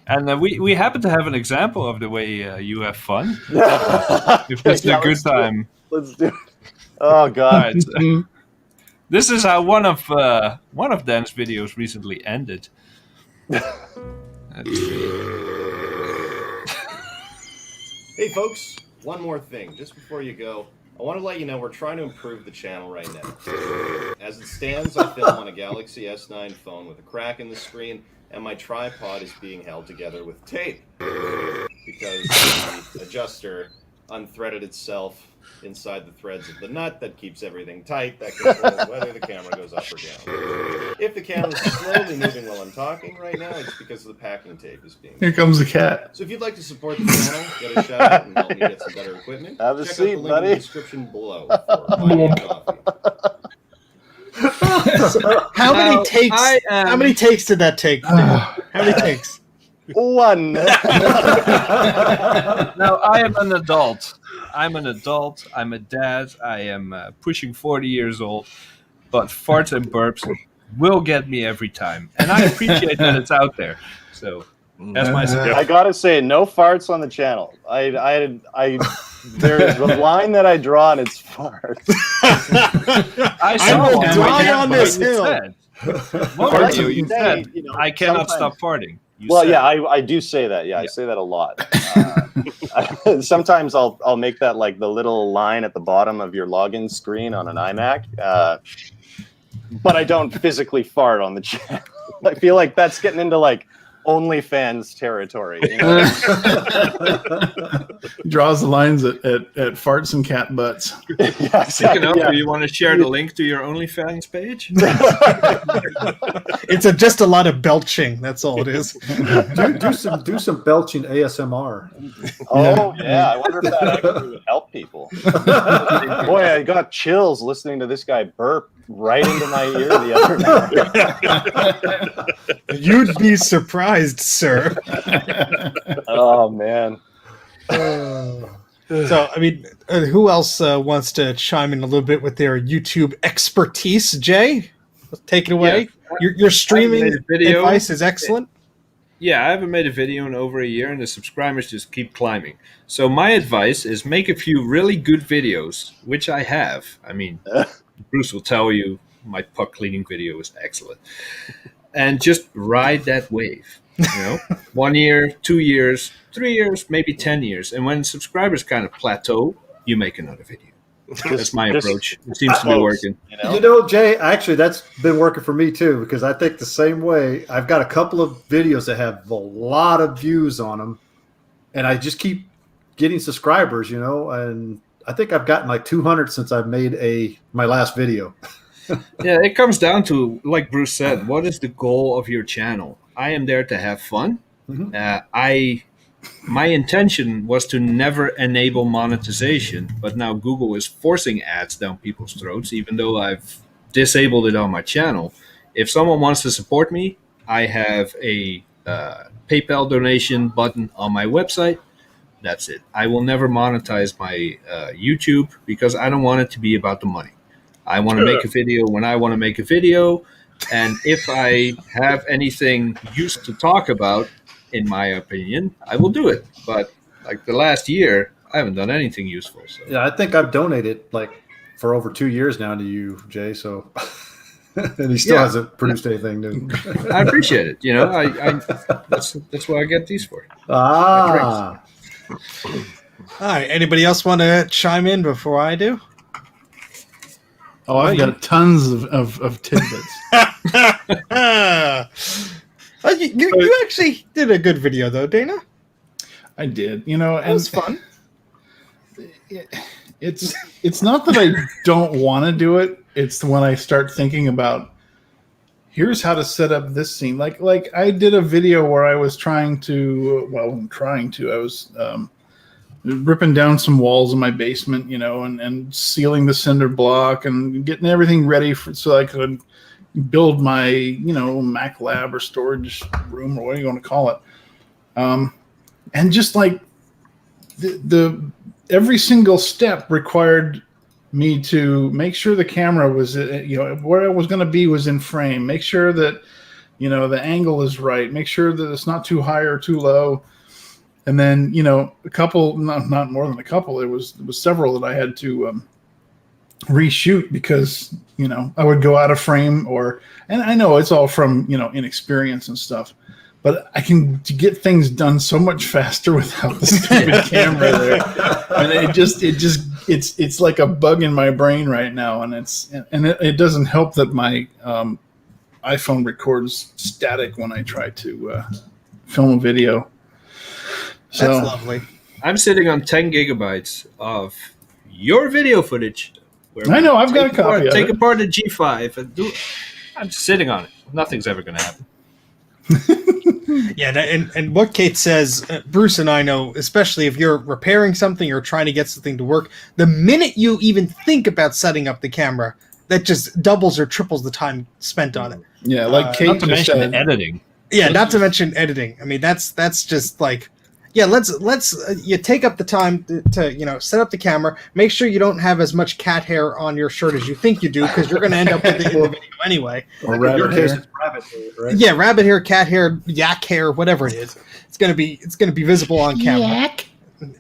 And we happen to have an example of the way you have fun. If it's Yeah, a good time. Let's do it. Oh God. Right. This is how one of Dan's videos recently ended. Let's see. Hey folks, one more thing. Just before you go, I want to let you know we're trying to improve the channel right now. As it stands, I film on a Galaxy S9 phone with a crack in the screen, and my tripod is being held together with tape because the adjuster unthreaded itself inside the threads of the nut that keeps everything tight, that controls whether the camera goes up or down. If the camera is slowly moving while I'm talking right now, it's because the packing tape is being... Here comes the cat. So if you'd like to support the channel, get a shout out and help me get some better equipment, Have a check seat, out the link in buddy. the description below for Buy Me a Coffee. how many takes? I am- How many takes did that take? How many takes? One. Now, I am an adult. I'm an adult. I'm a dad. I am pushing 40 years old. But farts and burps will get me every time. And I appreciate that it's out there. So that's my suggestion. I gotta say, no farts on the channel. I there's a line that I draw and it's farts. I will one. die What on you this hill. said. One Farts video you and said, you know, I cannot sometimes- stop farting. You Well, said. yeah, I do say that. Yeah, I say that a lot. Sometimes I'll make that like the little line at the bottom of your login screen on an iMac, but I don't physically fart on the channel. I feel like that's getting into like OnlyFans territory. You know? He draws the lines at farts and cat butts. Yeah, Speaking of, yeah. do you want to share the link to your OnlyFans page? It's just a lot of belching. That's all it is. do some belching ASMR. Oh yeah, I wonder if that actually would help people. Boy, I got chills listening to this guy burp right into my ear the other night. You'd be surprised, sir. Oh man. So, I mean, who else wants to chime in a little bit with their YouTube expertise? Jay, take it away. Your streaming made a video. advice is excellent. Yeah, I haven't made a video in over a year, and the subscribers just keep climbing. So my advice is make a few really good videos, which I have. I mean, Bruce will tell you my puck cleaning video is excellent. And just ride that wave. You know, 1 year, 2 years, 3 years, maybe 10 years. And when subscribers kind of plateau, you make another video. That's my approach. It seems to be working. You know, Jay, actually, that's been working for me too, because I think the same way. I've got a couple of videos that have a lot of views on them, and I just keep getting subscribers, you know, and I think I've gotten like 200 since I've made my last video. Yeah, it comes down to, like Bruce said, what is the goal of your channel? I am there to have fun. My intention was to never enable monetization, but now Google is forcing ads down people's throats, even though I've disabled it on my channel. If someone wants to support me, I have a PayPal donation button on my website. That's it. I will never monetize my YouTube because I don't want it to be about the money. I want to make a video when I want to make a video, and if I have anything used to talk about, in my opinion, I will do it. But like the last year, I haven't done anything useful. So. Yeah, I think I've donated like for over 2 years now to you, Jay. So, and he still hasn't produced anything new. I appreciate it. You know, I that's what I get these for. Ah, All right. Anybody else want to chime in before I do? Oh, I've got tons of tidbits. You actually did a good video, though, Dana. I did. You know, It was fun. It's not that I don't want to do it. It's when I start thinking about here's how to set up this scene. Like I did a video where I was trying to. Well, I wasn't trying to. I was ripping down some walls in my basement, you know, and sealing the cinder block and getting everything ready so I could build my, you know, Mac lab or storage room or what do you want to call it. And just like the every single step required me to make sure the camera was, you know, where it was going to be was in frame. Make sure that, you know, the angle is right. Make sure that it's not too high or too low. And then, you know, a couple, not more than a couple, there was several that I had to reshoot because, you know, I would go out of frame and I know it's all from, you know, inexperience and stuff, but I can get things done so much faster without the stupid camera there. And it's like a bug in my brain right now. And it doesn't help that my iPhone records static when I try to film a video. So, That's lovely. I'm sitting on 10 gigabytes of your video footage. I know, I've got a copy of Take it. apart the G5 and do it. I'm just sitting on it. Nothing's ever going to happen. Yeah, and what Kate says, Bruce and I know, especially if you're repairing something or trying to get something to work, the minute you even think about setting up the camera, that just doubles or triples the time spent on it. Yeah, like Kate Not to just mention said, editing. Yeah, not to mention editing. I mean, that's just like, yeah, let's you take up the time to you know, set up the camera. Make sure you don't have as much cat hair on your shirt as you think you do, because you're going to end up with it in the video anyway. or In your rabbit case, hair. it's rabbit hair, right? Yeah, rabbit hair, cat hair, yak hair, whatever it is. It's gonna be visible on camera. Yak.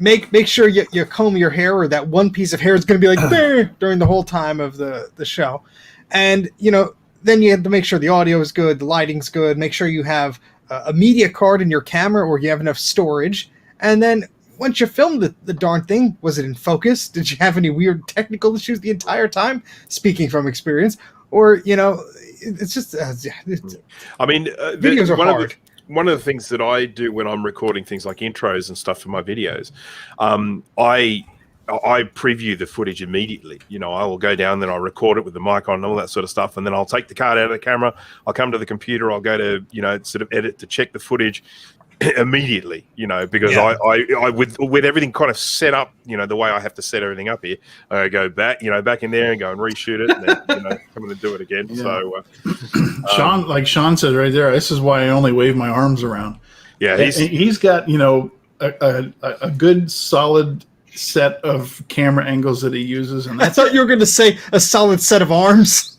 Make sure you comb your hair, or that one piece of hair is gonna be like "Bah," during the whole time of the show. And you know, then you have to make sure the audio is good, the lighting's good. Make sure you have a media card in your camera, or you have enough storage. And then once you filmed the darn thing, was it in focus? Did you have any weird technical issues the entire time? Speaking from experience, or you know, it's just I mean, videos are hard. One of the things that I do when I'm recording things like intros and stuff for my videos, I preview the footage immediately. You know, I will go down, then I'll record it with the mic on and all that sort of stuff, and then I'll take the card out of the camera. I'll come to the computer. I'll go to, you know, sort of edit to check the footage immediately, you know, because I with everything kind of set up, you know, the way I have to set everything up here, I go back in there and go and reshoot it, and then, you know, come in and do it again. Yeah. So, Sean, like Sean said right there, this is why I only wave my arms around. yeah, He's got, you know, a good solid set of camera angles that he uses, and I that's thought you were going to say a solid set of arms.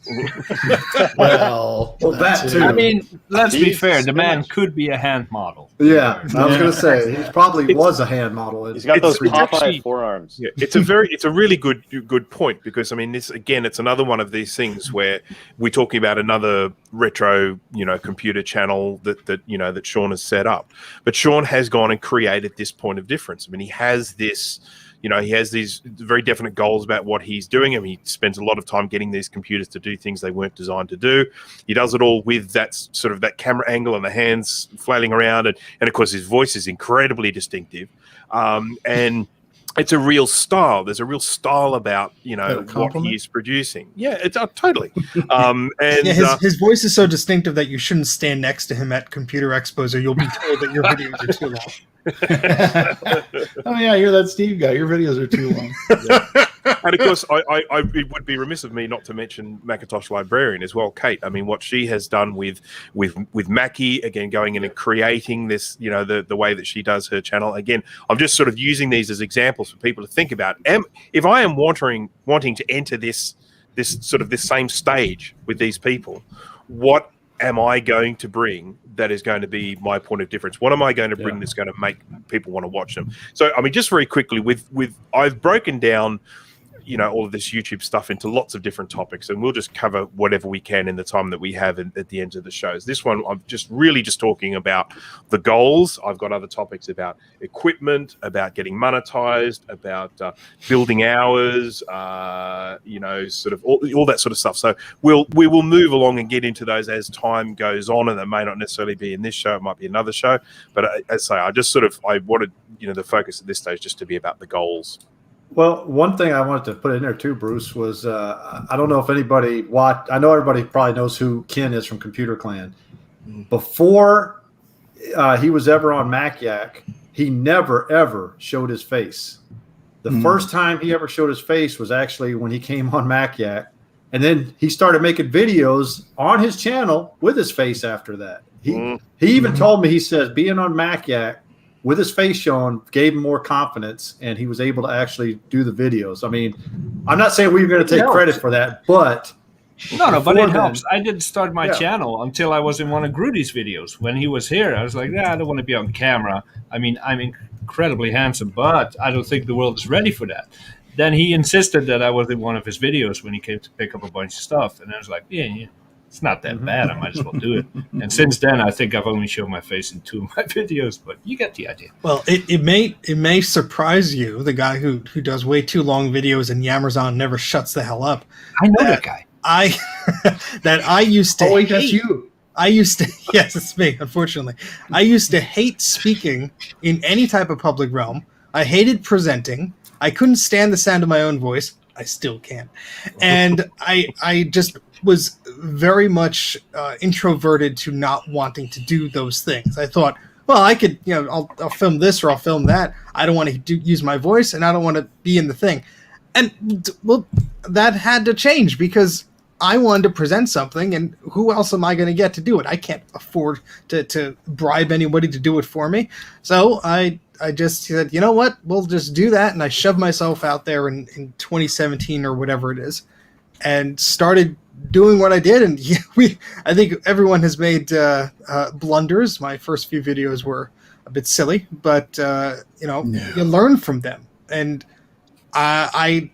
Well, that too. I mean, let's be He's fair. The man finished. could be a hand model. Yeah, I was going to say he probably was a hand model. He's got those It's Popeye actually- forearms. Yeah, it's a really good point, because I mean, this again, it's another one of these things where we're talking about another retro, you know, computer channel that you know that Sean has set up, but Sean has gone and created this point of difference. I mean, he has this. You know, he has these very definite goals about what he's doing. I mean, he spends a lot of time getting these computers to do things they weren't designed to do. He does it all with that sort of that camera angle and the hands flailing around. And of course, his voice is incredibly distinctive. And it's a real style. There's a real style about, you know, what he is producing. Yeah, it's totally. And Yeah, his voice is so distinctive that you shouldn't stand next to him at computer expos, or you'll be told that your videos are too long. oh yeah, you're that Steve guy. Your videos are too long. And of course, it would be remiss of me not to mention Macintosh Librarian as well, Kate. I mean, what she has done with Mackie, again, going in and creating this, you know, the way that she does her channel. Again, I'm just sort of using these as examples for people to think about. If I am wanting to enter this same stage with these people, what am I going to bring that is going to be my point of difference? What am I going to bring that's going to make people want to watch them? So, I mean, just very quickly, with I've broken down, all of this YouTube stuff into lots of different topics, and we'll just cover whatever we can in the time that we have at the end of the shows. This one, I'm just talking about the goals. I've got other topics about equipment, about getting monetized, about building hours, sort of all that sort of stuff. So we will move along and get into those as time goes on, and that may not necessarily be in this show. It might be another show. But as I say, I wanted the focus at this stage just to be about the goals. Well, one thing I wanted to put in there too, Bruce, was I don't know if anybody watched. I know everybody probably knows who Ken is from Computer Clan. Before he was ever on MacYak, he never ever showed his face. The first time he ever showed his face was actually when he came on MacYak, and then he started making videos on his channel with his face after that. He even told me, he says, being on MacYak with his face shown gave him more confidence, and he was able to actually do the videos. I mean, I'm not saying we were going to take credit for that, but but it helps. I didn't start my channel until I was in one of Grudy's videos. When he was here, I was like, I don't want to be on camera. I mean, I'm incredibly handsome, but I don't think the world is ready for that. Then he insisted that I was in one of his videos when he came to pick up a bunch of stuff, and I was like, yeah. It's not that bad. I might as well do it. And since then, I think I've only shown my face in 2 of my videos, but you get the idea. Well, it may surprise you, the guy who does way too long videos and yammers on, never shuts the hell up. I know that guy. I used to. Oh wait, that's you. I used to. Yes, it's me. Unfortunately, I used to hate speaking in any type of public realm. I hated presenting. I couldn't stand the sound of my own voice. I still can't. And I just was very much introverted to not wanting to do those things. I thought, well, I could, I'll film this or I'll film that. I don't want to use my voice, and I don't want to be in the thing. And well, that had to change because I wanted to present something, and who else am I going to get to do it? I can't afford to bribe anybody to do it for me. So I just said, you know what, we'll just do that. And I shoved myself out there in 2017 or whatever it is, and started doing what I did. And I think everyone has made blunders. My first few videos were a bit silly, but you learn from them. And I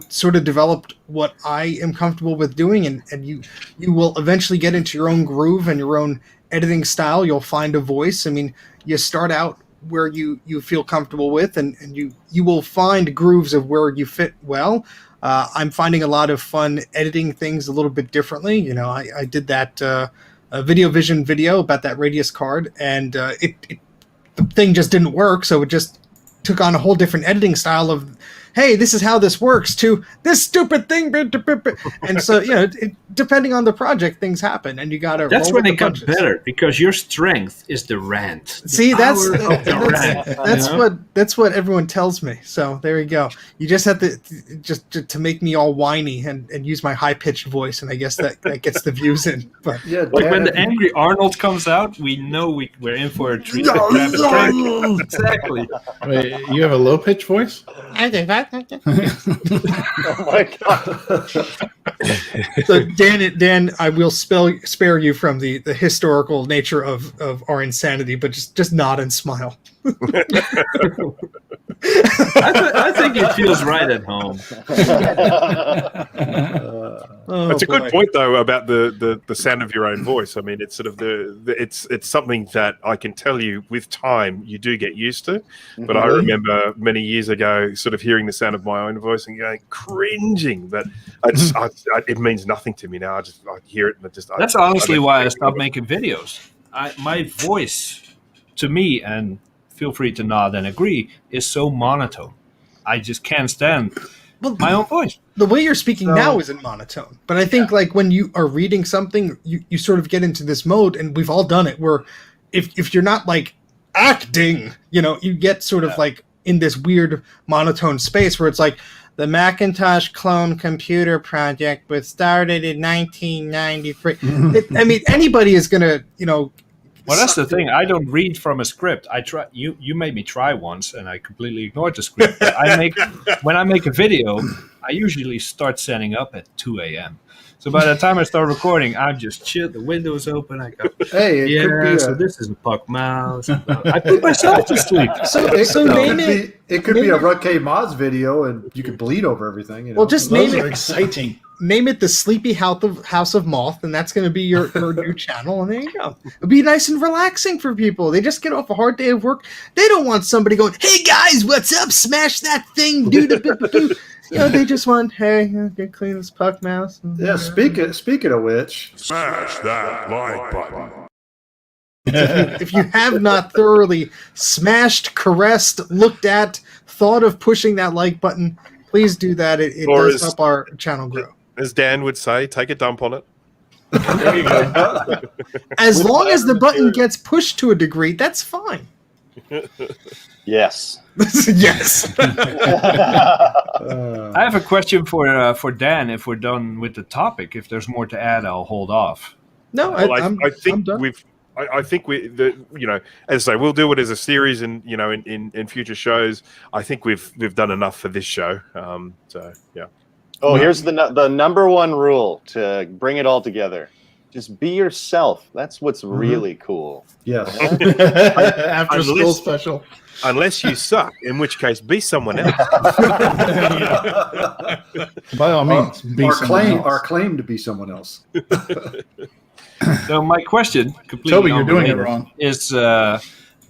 sort of developed what I am comfortable with doing, and you will eventually get into your own groove and your own editing style. You'll find a voice. I mean, you start out where you feel comfortable with, and you will find grooves of where you fit well. I'm finding a lot of fun editing things a little bit differently. I did that Video Vision video about that radius card, and the thing just didn't work, so it just took on a whole different editing style of, hey, this is how this works, to this stupid thing. And so, depending on the project, things happen, and you got to. That's when it got better, because your strength is the rant. See, that's what everyone tells me. So there you go. You just have to make me all whiny and use my high pitched voice, and I guess that gets the views in. But like when the angry Arnold comes out, we know we're in for a treat. Exactly. Wait, you have a low pitched voice? Oh my god! So Dan, I will spare you from the historical nature of our insanity, but just nod and smile. I think it feels right at home. It's a good point though about the sound of your own voice. I mean, it's sort of it's something that I can tell you with time you do get used to. But I remember many years ago, sort of hearing the sound of my own voice and going cringing. But it means nothing to me now. I hear it and That's honestly why I stopped making videos. My voice, to me, and feel free to nod and agree, is so monotone. I just can't stand my own voice. The way you're speaking now isn't monotone, but I think like when you are reading something, you sort of get into this mode, and we've all done it, where if you're not like acting, you get sort of like in this weird monotone space where it's like, the Macintosh clone computer project was started in 1993. I mean, anybody is going to, Well, that's the thing. I don't read from a script. I try. You made me try once, and I completely ignored the script. But when I make a video, I usually start setting up at 2 a.m. So by the time I start recording, I'm just chill. The window's open. I go, Hey, it could yeah. be So this is a puck mouse. I put myself to sleep. it could be a Rutkay Mods video, and you could bleed over everything. You know? Well, just Those name are it. exciting. Name it the Sleepy House of Moth, and that's going to be your new channel. And there you go. It'll be nice and relaxing for people. They just get off a hard day of work. They don't want somebody going, "Hey guys, what's up? Smash that thing, do the." You know, they just want, "Hey, get clean this puck mouse." Yeah. Speaking of which, Smash that like button. If you have not thoroughly smashed, caressed, looked at, thought of pushing that like button, please do that. It Or does is- help our channel grow. As Dan would say, take a dump on it. There you go. As long as the button material. gets pushed to a degree, that's fine. Yes. Yes. I have a question for Dan. If we're done with the topic, if there's more to add, I'll hold off. No, Well, I I'm think done. I think as I say, we'll do it as a series, and in future shows. I think we've done enough for this show. So yeah. Oh, here's the number one rule to bring it all together. Just be yourself. That's what's really cool. yes. After school Unless- special. Unless you suck, in which case be someone else. By all means, be someone else. Our claim to be someone else. So my question, completely Toby, you're doing it unrelated, wrong. is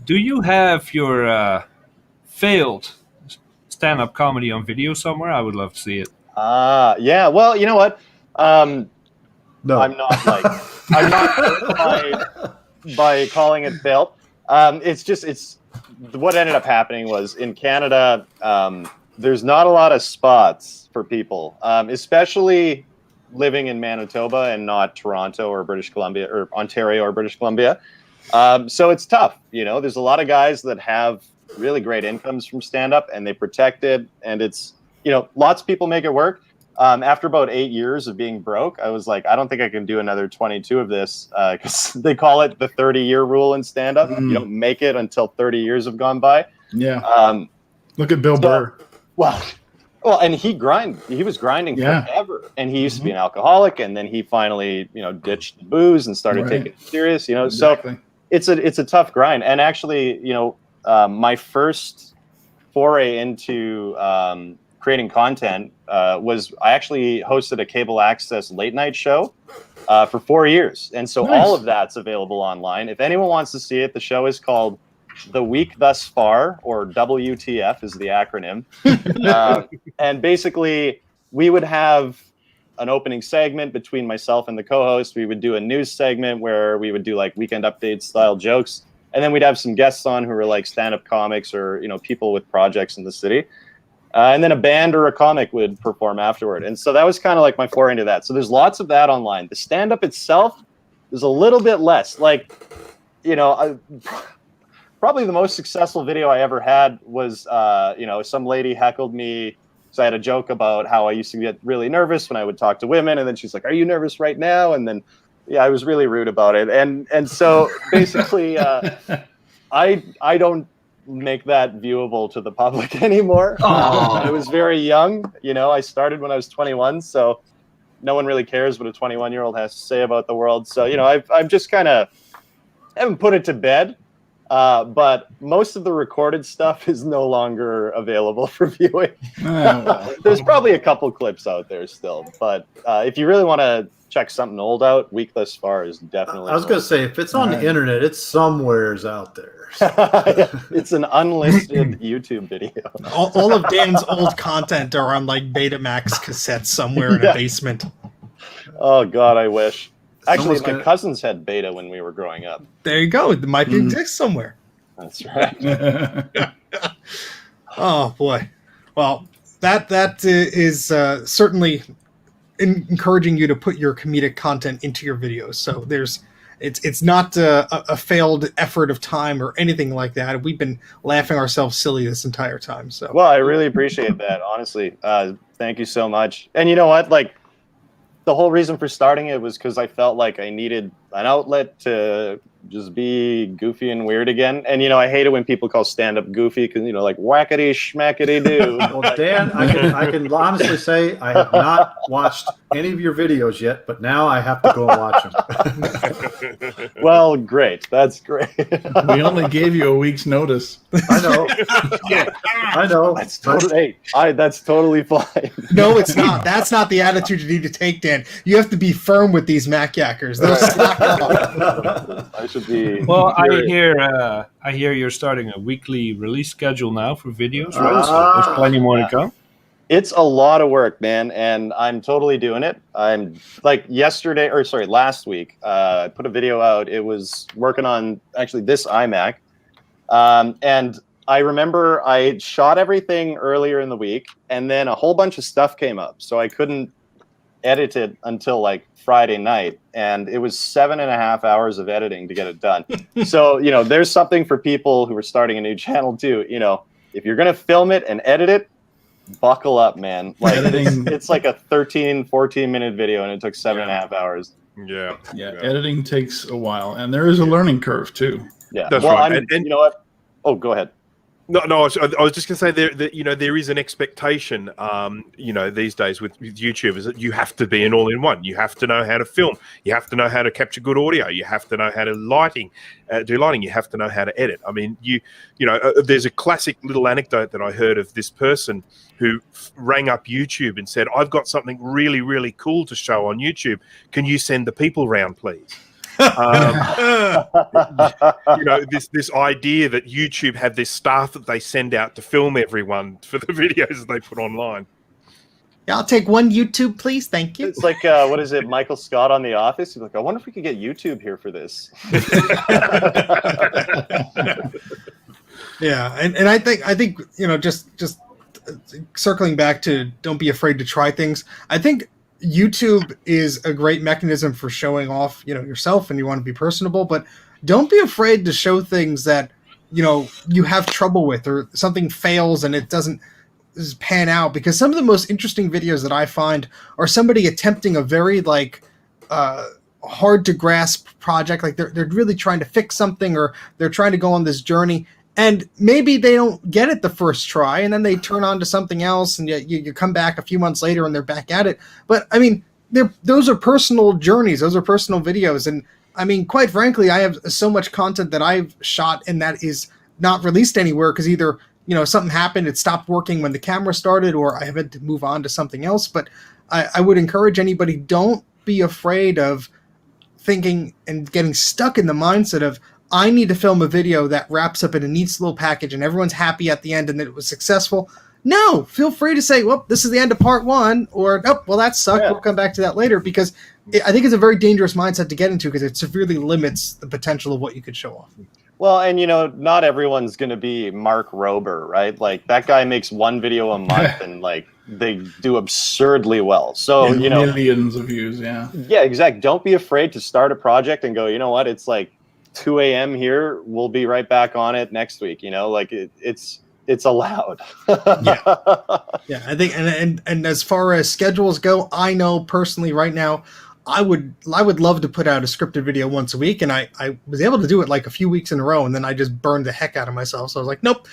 do you have your failed stand-up comedy on video somewhere? I would love to see it. Yeah. Well, you know what? No. I'm not by calling it failed. It's what ended up happening was in Canada, there's not a lot of spots for people, especially living in Manitoba and not Toronto or British Columbia or Ontario or British Columbia. So it's tough. There's a lot of guys that have really great incomes from stand-up and they protect it. And it's, lots of people make it work. After about 8 years of being broke, I was like, I don't think I can do another 22 of this because they call it the 30-year rule in stand-up. You don't make it until 30 years have gone by. Yeah. Look at Bill Burr. Well, and he was grinding forever, and he used to be an alcoholic, and then he finally, ditched the booze and started taking it serious. Exactly. So it's a tough grind. And actually, my first foray into creating content was I actually hosted a cable access late night show for 4 years. And so all of that's available online. If anyone wants to see it, the show is called The Week Thus Far, or WTF is the acronym. And basically, we would have an opening segment between myself and the co-host. We would do a news segment where we would do like weekend update style jokes. And then we'd have some guests on who were like stand-up comics or, people with projects in the city. And then a band or a comic would perform afterward. And so that was kind of like my foray into that. So there's lots of that online. The stand-up itself is a little bit less. Like, probably the most successful video I ever had was, some lady heckled me. So I had a joke about how I used to get really nervous when I would talk to women. And then she's like, "Are you nervous right now?" And then, I was really rude about it. And so basically, I don't make that viewable to the public anymore. I was very young. I started when I was 21. So no one really cares what a 21-year-old has to say about the world. So, I've just kind of haven't put it to bed. But most of the recorded stuff is no longer available for viewing. There's probably a couple clips out there still. But if you really want to check something old out, Week Thus Far is definitely. I was going to say, if it's on the internet, it's somewheres out there. It's an unlisted YouTube video. All of Dan's old content are on like Betamax cassettes somewhere in a basement. Oh God, I wish. Actually, Someone's my cousins had Beta when we were growing up. There you go. It might exist somewhere. That's right. Oh boy. Well, that is certainly encouraging you to put your comedic content into your videos. So it's not a failed effort of time or anything like that. We've been laughing ourselves silly this entire time. So Well, I really appreciate that. Honestly, thank you so much. And you know what? Like, the whole reason for starting it was because I felt like I needed an outlet to just be goofy and weird again. And I hate it when people call stand-up goofy because like whackity schmackity do. Well, Dan, I can honestly say I have not watched any of your videos yet, but now I have to go and watch them. Well, great. That's great. We only gave you a week's notice. I know. I know. That's totally. That's totally fine. No, it's not. That's not the attitude you need to take, Dan. You have to be firm with these Mac yackers. They'll slack off. I should be. Well, I hear you're starting a weekly release schedule now for videos, right? So there's plenty more to come. It's a lot of work, man, and I'm totally doing it. I'm like last week, I put a video out. It was working on actually this iMac, and I remember I shot everything earlier in the week, and then a whole bunch of stuff came up, so I couldn't edit it until like Friday night, and it was 7.5 hours of editing to get it done. So there's something for people who are starting a new channel too. If you're gonna film it and edit it, buckle up, man. Like it's like a 13-14 minute video, and it took 7.5 hours. Yeah. Editing takes a while, and there is a learning curve too. Yeah, that's right. And you know what? Oh, go ahead. No. I was just going to say there is an expectation, these days with YouTubers that you have to be an all-in-one. You have to know how to film. You have to know how to capture good audio. You have to know how to do lighting. You have to know how to edit. I mean, there's a classic little anecdote that I heard of this person who rang up YouTube and said, "I've got something really, really cool to show on YouTube. Can you send the people round, please?" This idea that YouTube have this staff that they send out to film everyone for the videos they put online. Yeah, I'll take one YouTube, please. Thank you. It's like what is it, Michael Scott on The Office? He's like, I wonder if we could get YouTube here for this. Yeah, and I think just circling back to don't be afraid to try things. I think YouTube is a great mechanism for showing off, yourself, and you want to be personable, but don't be afraid to show things that, you have trouble with, or something fails and it doesn't pan out, because some of the most interesting videos that I find are somebody attempting a very hard to grasp project. Like they're really trying to fix something, or they're trying to go on this journey, and maybe they don't get it the first try, and then they turn on to something else, and you come back a few months later and they're back at it. But I mean, those are personal journeys. Those are personal videos. And I mean, quite frankly, I have so much content that I've shot and that is not released anywhere because either, something happened, it stopped working when the camera started, or I had to move on to something else. But I would encourage anybody, don't be afraid of thinking and getting stuck in the mindset of, I need to film a video that wraps up in a neat little package and everyone's happy at the end and that it was successful. No, feel free to say, well, this is the end of part one, or, oh, well, that sucked. Yeah. We'll come back to that later, because I think it's a very dangerous mindset to get into, because it severely limits the potential of what you could show off. Well, and, not everyone's going to be Mark Rober, right? Like, that guy makes one video a month and, they do absurdly well. So, millions of views, yeah. Yeah, exactly. Don't be afraid to start a project and go, you know what, it's like 2 a.m. here. We'll be right back on it next week. It's allowed. Yeah, I think, and as far as schedules go, I know personally right now, I would love to put out a scripted video once a week, and I was able to do it like a few weeks in a row, and then I just burned the heck out of myself. So I was like, nope.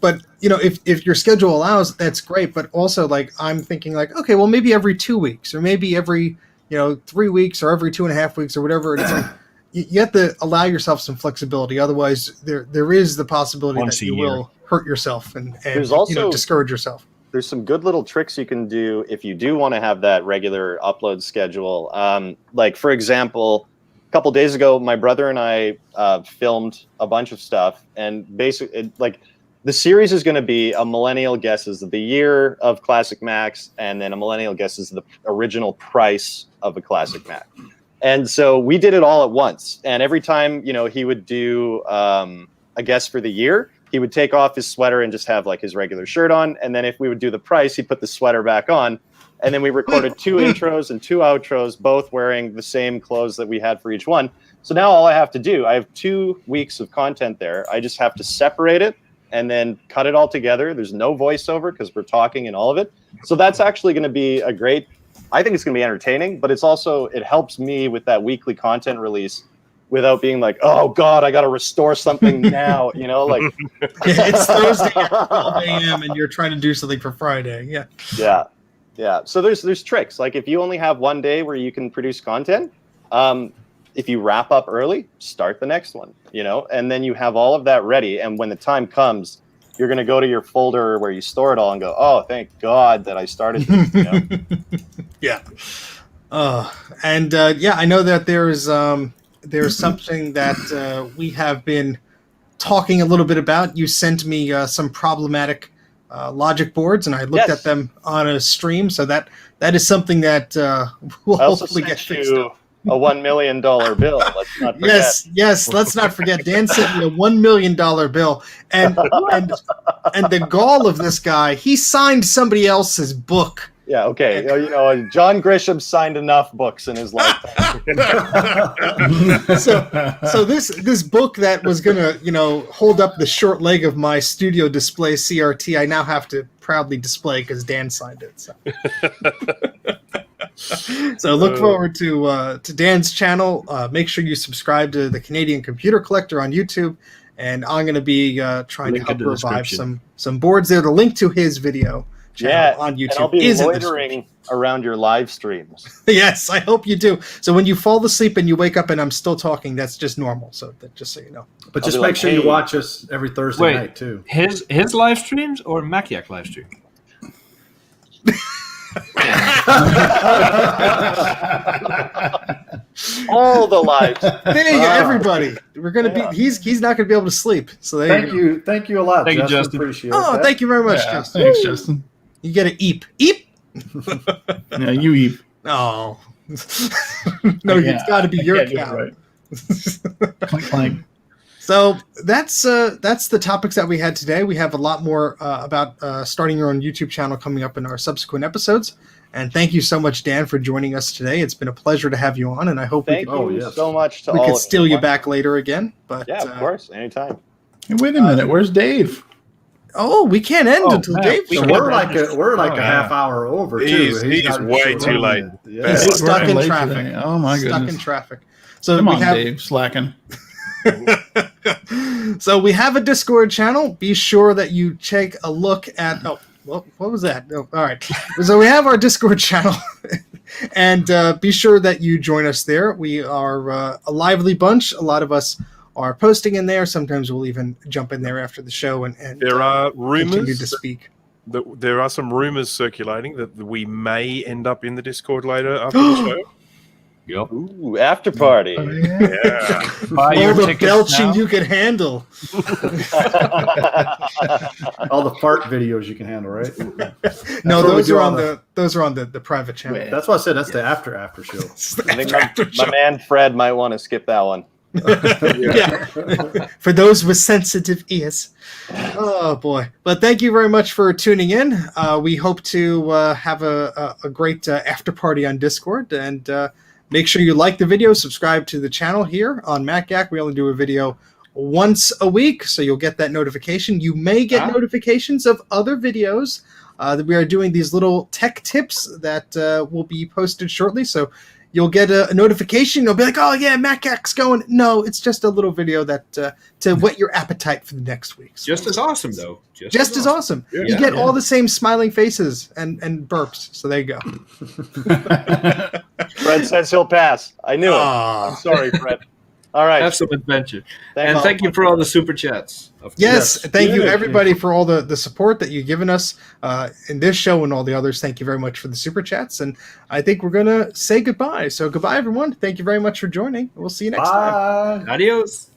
But if your schedule allows, that's great. But also, I'm thinking okay, well, maybe every 2 weeks, or maybe every 3 weeks, or every 2.5 weeks, or whatever. And it's like, you have to allow yourself some flexibility. Otherwise, there is the possibility that you will hurt yourself and there's also, discourage yourself. There's some good little tricks you can do if you do want to have that regular upload schedule. For example, a couple days ago, my brother and I filmed a bunch of stuff, and basically, the series is going to be a millennial guesses of the year of classic Macs, and then a millennial guesses the original price of a classic Mac. And so we did it all at once. And every time, he would do a guess for the year, he would take off his sweater and just have his regular shirt on. And then if we would do the price, he'd put the sweater back on. And then we recorded 2 intros and 2 outros, both wearing the same clothes that we had for each one. So now all I have to do, I have 2 weeks of content there. I just have to separate it and then cut it all together. There's no voiceover because we're talking and all of it. So that's actually going to be a great, I think it's going to be entertaining, but it helps me with that weekly content release without being like, oh God, I got to restore something now. You know, like It's Thursday at 12 a.m. and you're trying to do something for Friday. Yeah. Yeah. So there's tricks. Like if you only have one day where you can produce content, if you wrap up early, start the next one, you know, and then you have all of that ready. And when the time comes, you're going to go to your folder where you store it all and go, oh, thank God that I started this. You know? Yeah. I know that there's something that we have been talking a little bit about. You sent me some problematic logic boards, and I looked at them on a stream. So that is something that will hopefully get fixed up. A $1 million bill. Let's not forget. Yes. Let's not forget. Dan sent me a $1 million bill, and the gall of this guy, he signed somebody else's book. Yeah. Okay. You know, John Grisham signed enough books in his lifetime. So this book that was gonna, hold up the short leg of my studio display CRT, I now have to proudly display because Dan signed it. So look forward to Dan's channel. Make sure you subscribe to the Canadian Computer Collector on YouTube, and I'm going to be trying to help revive some boards there. The link to his video channel on YouTube and I'll be loitering around your live streams. Yes, I hope you do. So when you fall asleep and you wake up and I'm still talking, that's just normal. So just so you know. But just make sure you watch us every Thursday night too. His live streams or Macyak live stream? All the lives. There you go, everybody. We're gonna be. He's not gonna be able to sleep. So thank you a lot. Thank you, Justin. Appreciate that. Thank you very much, Justin. Thanks, Justin. You get an eep. Yeah, you eep. Oh no, it's got to be your cow. Right. Clink, clink. So that's the topics that we had today. We have a lot more about starting your own YouTube channel coming up in our subsequent episodes. And thank you so much, Dan, for joining us today. It's been a pleasure to have you on, and I hope thank you so much to all we of could steal you back later again. But yeah, of course, anytime. Hey, wait a minute, where's Dave? Oh, we can't end until Dave. So we're like a half hour over too. He's way too late. Yeah. He's stuck in late traffic. today. Oh my goodness. Stuck in traffic. So Come we on, have Dave, slacking. So we have a Discord channel. Be sure that you take a look at. Oh, well, what was that? Oh, all right. So we have our Discord channel, and be sure that you join us there. We are a lively bunch. A lot of us are posting in there. Sometimes we'll even jump in there after the show and there are rumors continue to speak. There are some rumors circulating that we may end up in the Discord later after the show. Yep. Ooh, after party. Yeah. Buy All your the tickets belching now. you can handle. All the fart videos you can handle, right? No, what we those do are on on the private channel. That's why I said that's the after show. I think my man Fred might want to skip that one. Yeah. For those with sensitive ears. Oh boy. But thank you very much for tuning in. We hope to have a great after party on Discord, and make sure you like the video, subscribe to the channel here on MacYak. We only do a video once a week, so you'll get that notification. You may get notifications of other videos that we are doing, these little tech tips that will be posted shortly. So you'll get a notification. You'll be like, oh, yeah, MacYak's going. No, it's just a little video that to whet your appetite for the next week. So, Just as awesome, though. just as awesome. Yeah. You get all the same smiling faces and burps. So there you go. Fred says he'll pass. I knew it. Aw. I'm sorry, Fred. All right. Have some adventure. Thanks. Thank you for all the super chats. Yes, thank you everybody for all the support that you've given us in this show and all the others. Thank you very much for the super chats, and I think we're gonna say goodbye. So goodbye, everyone. Thank you very much for joining. We'll see you next time. Bye. Adios.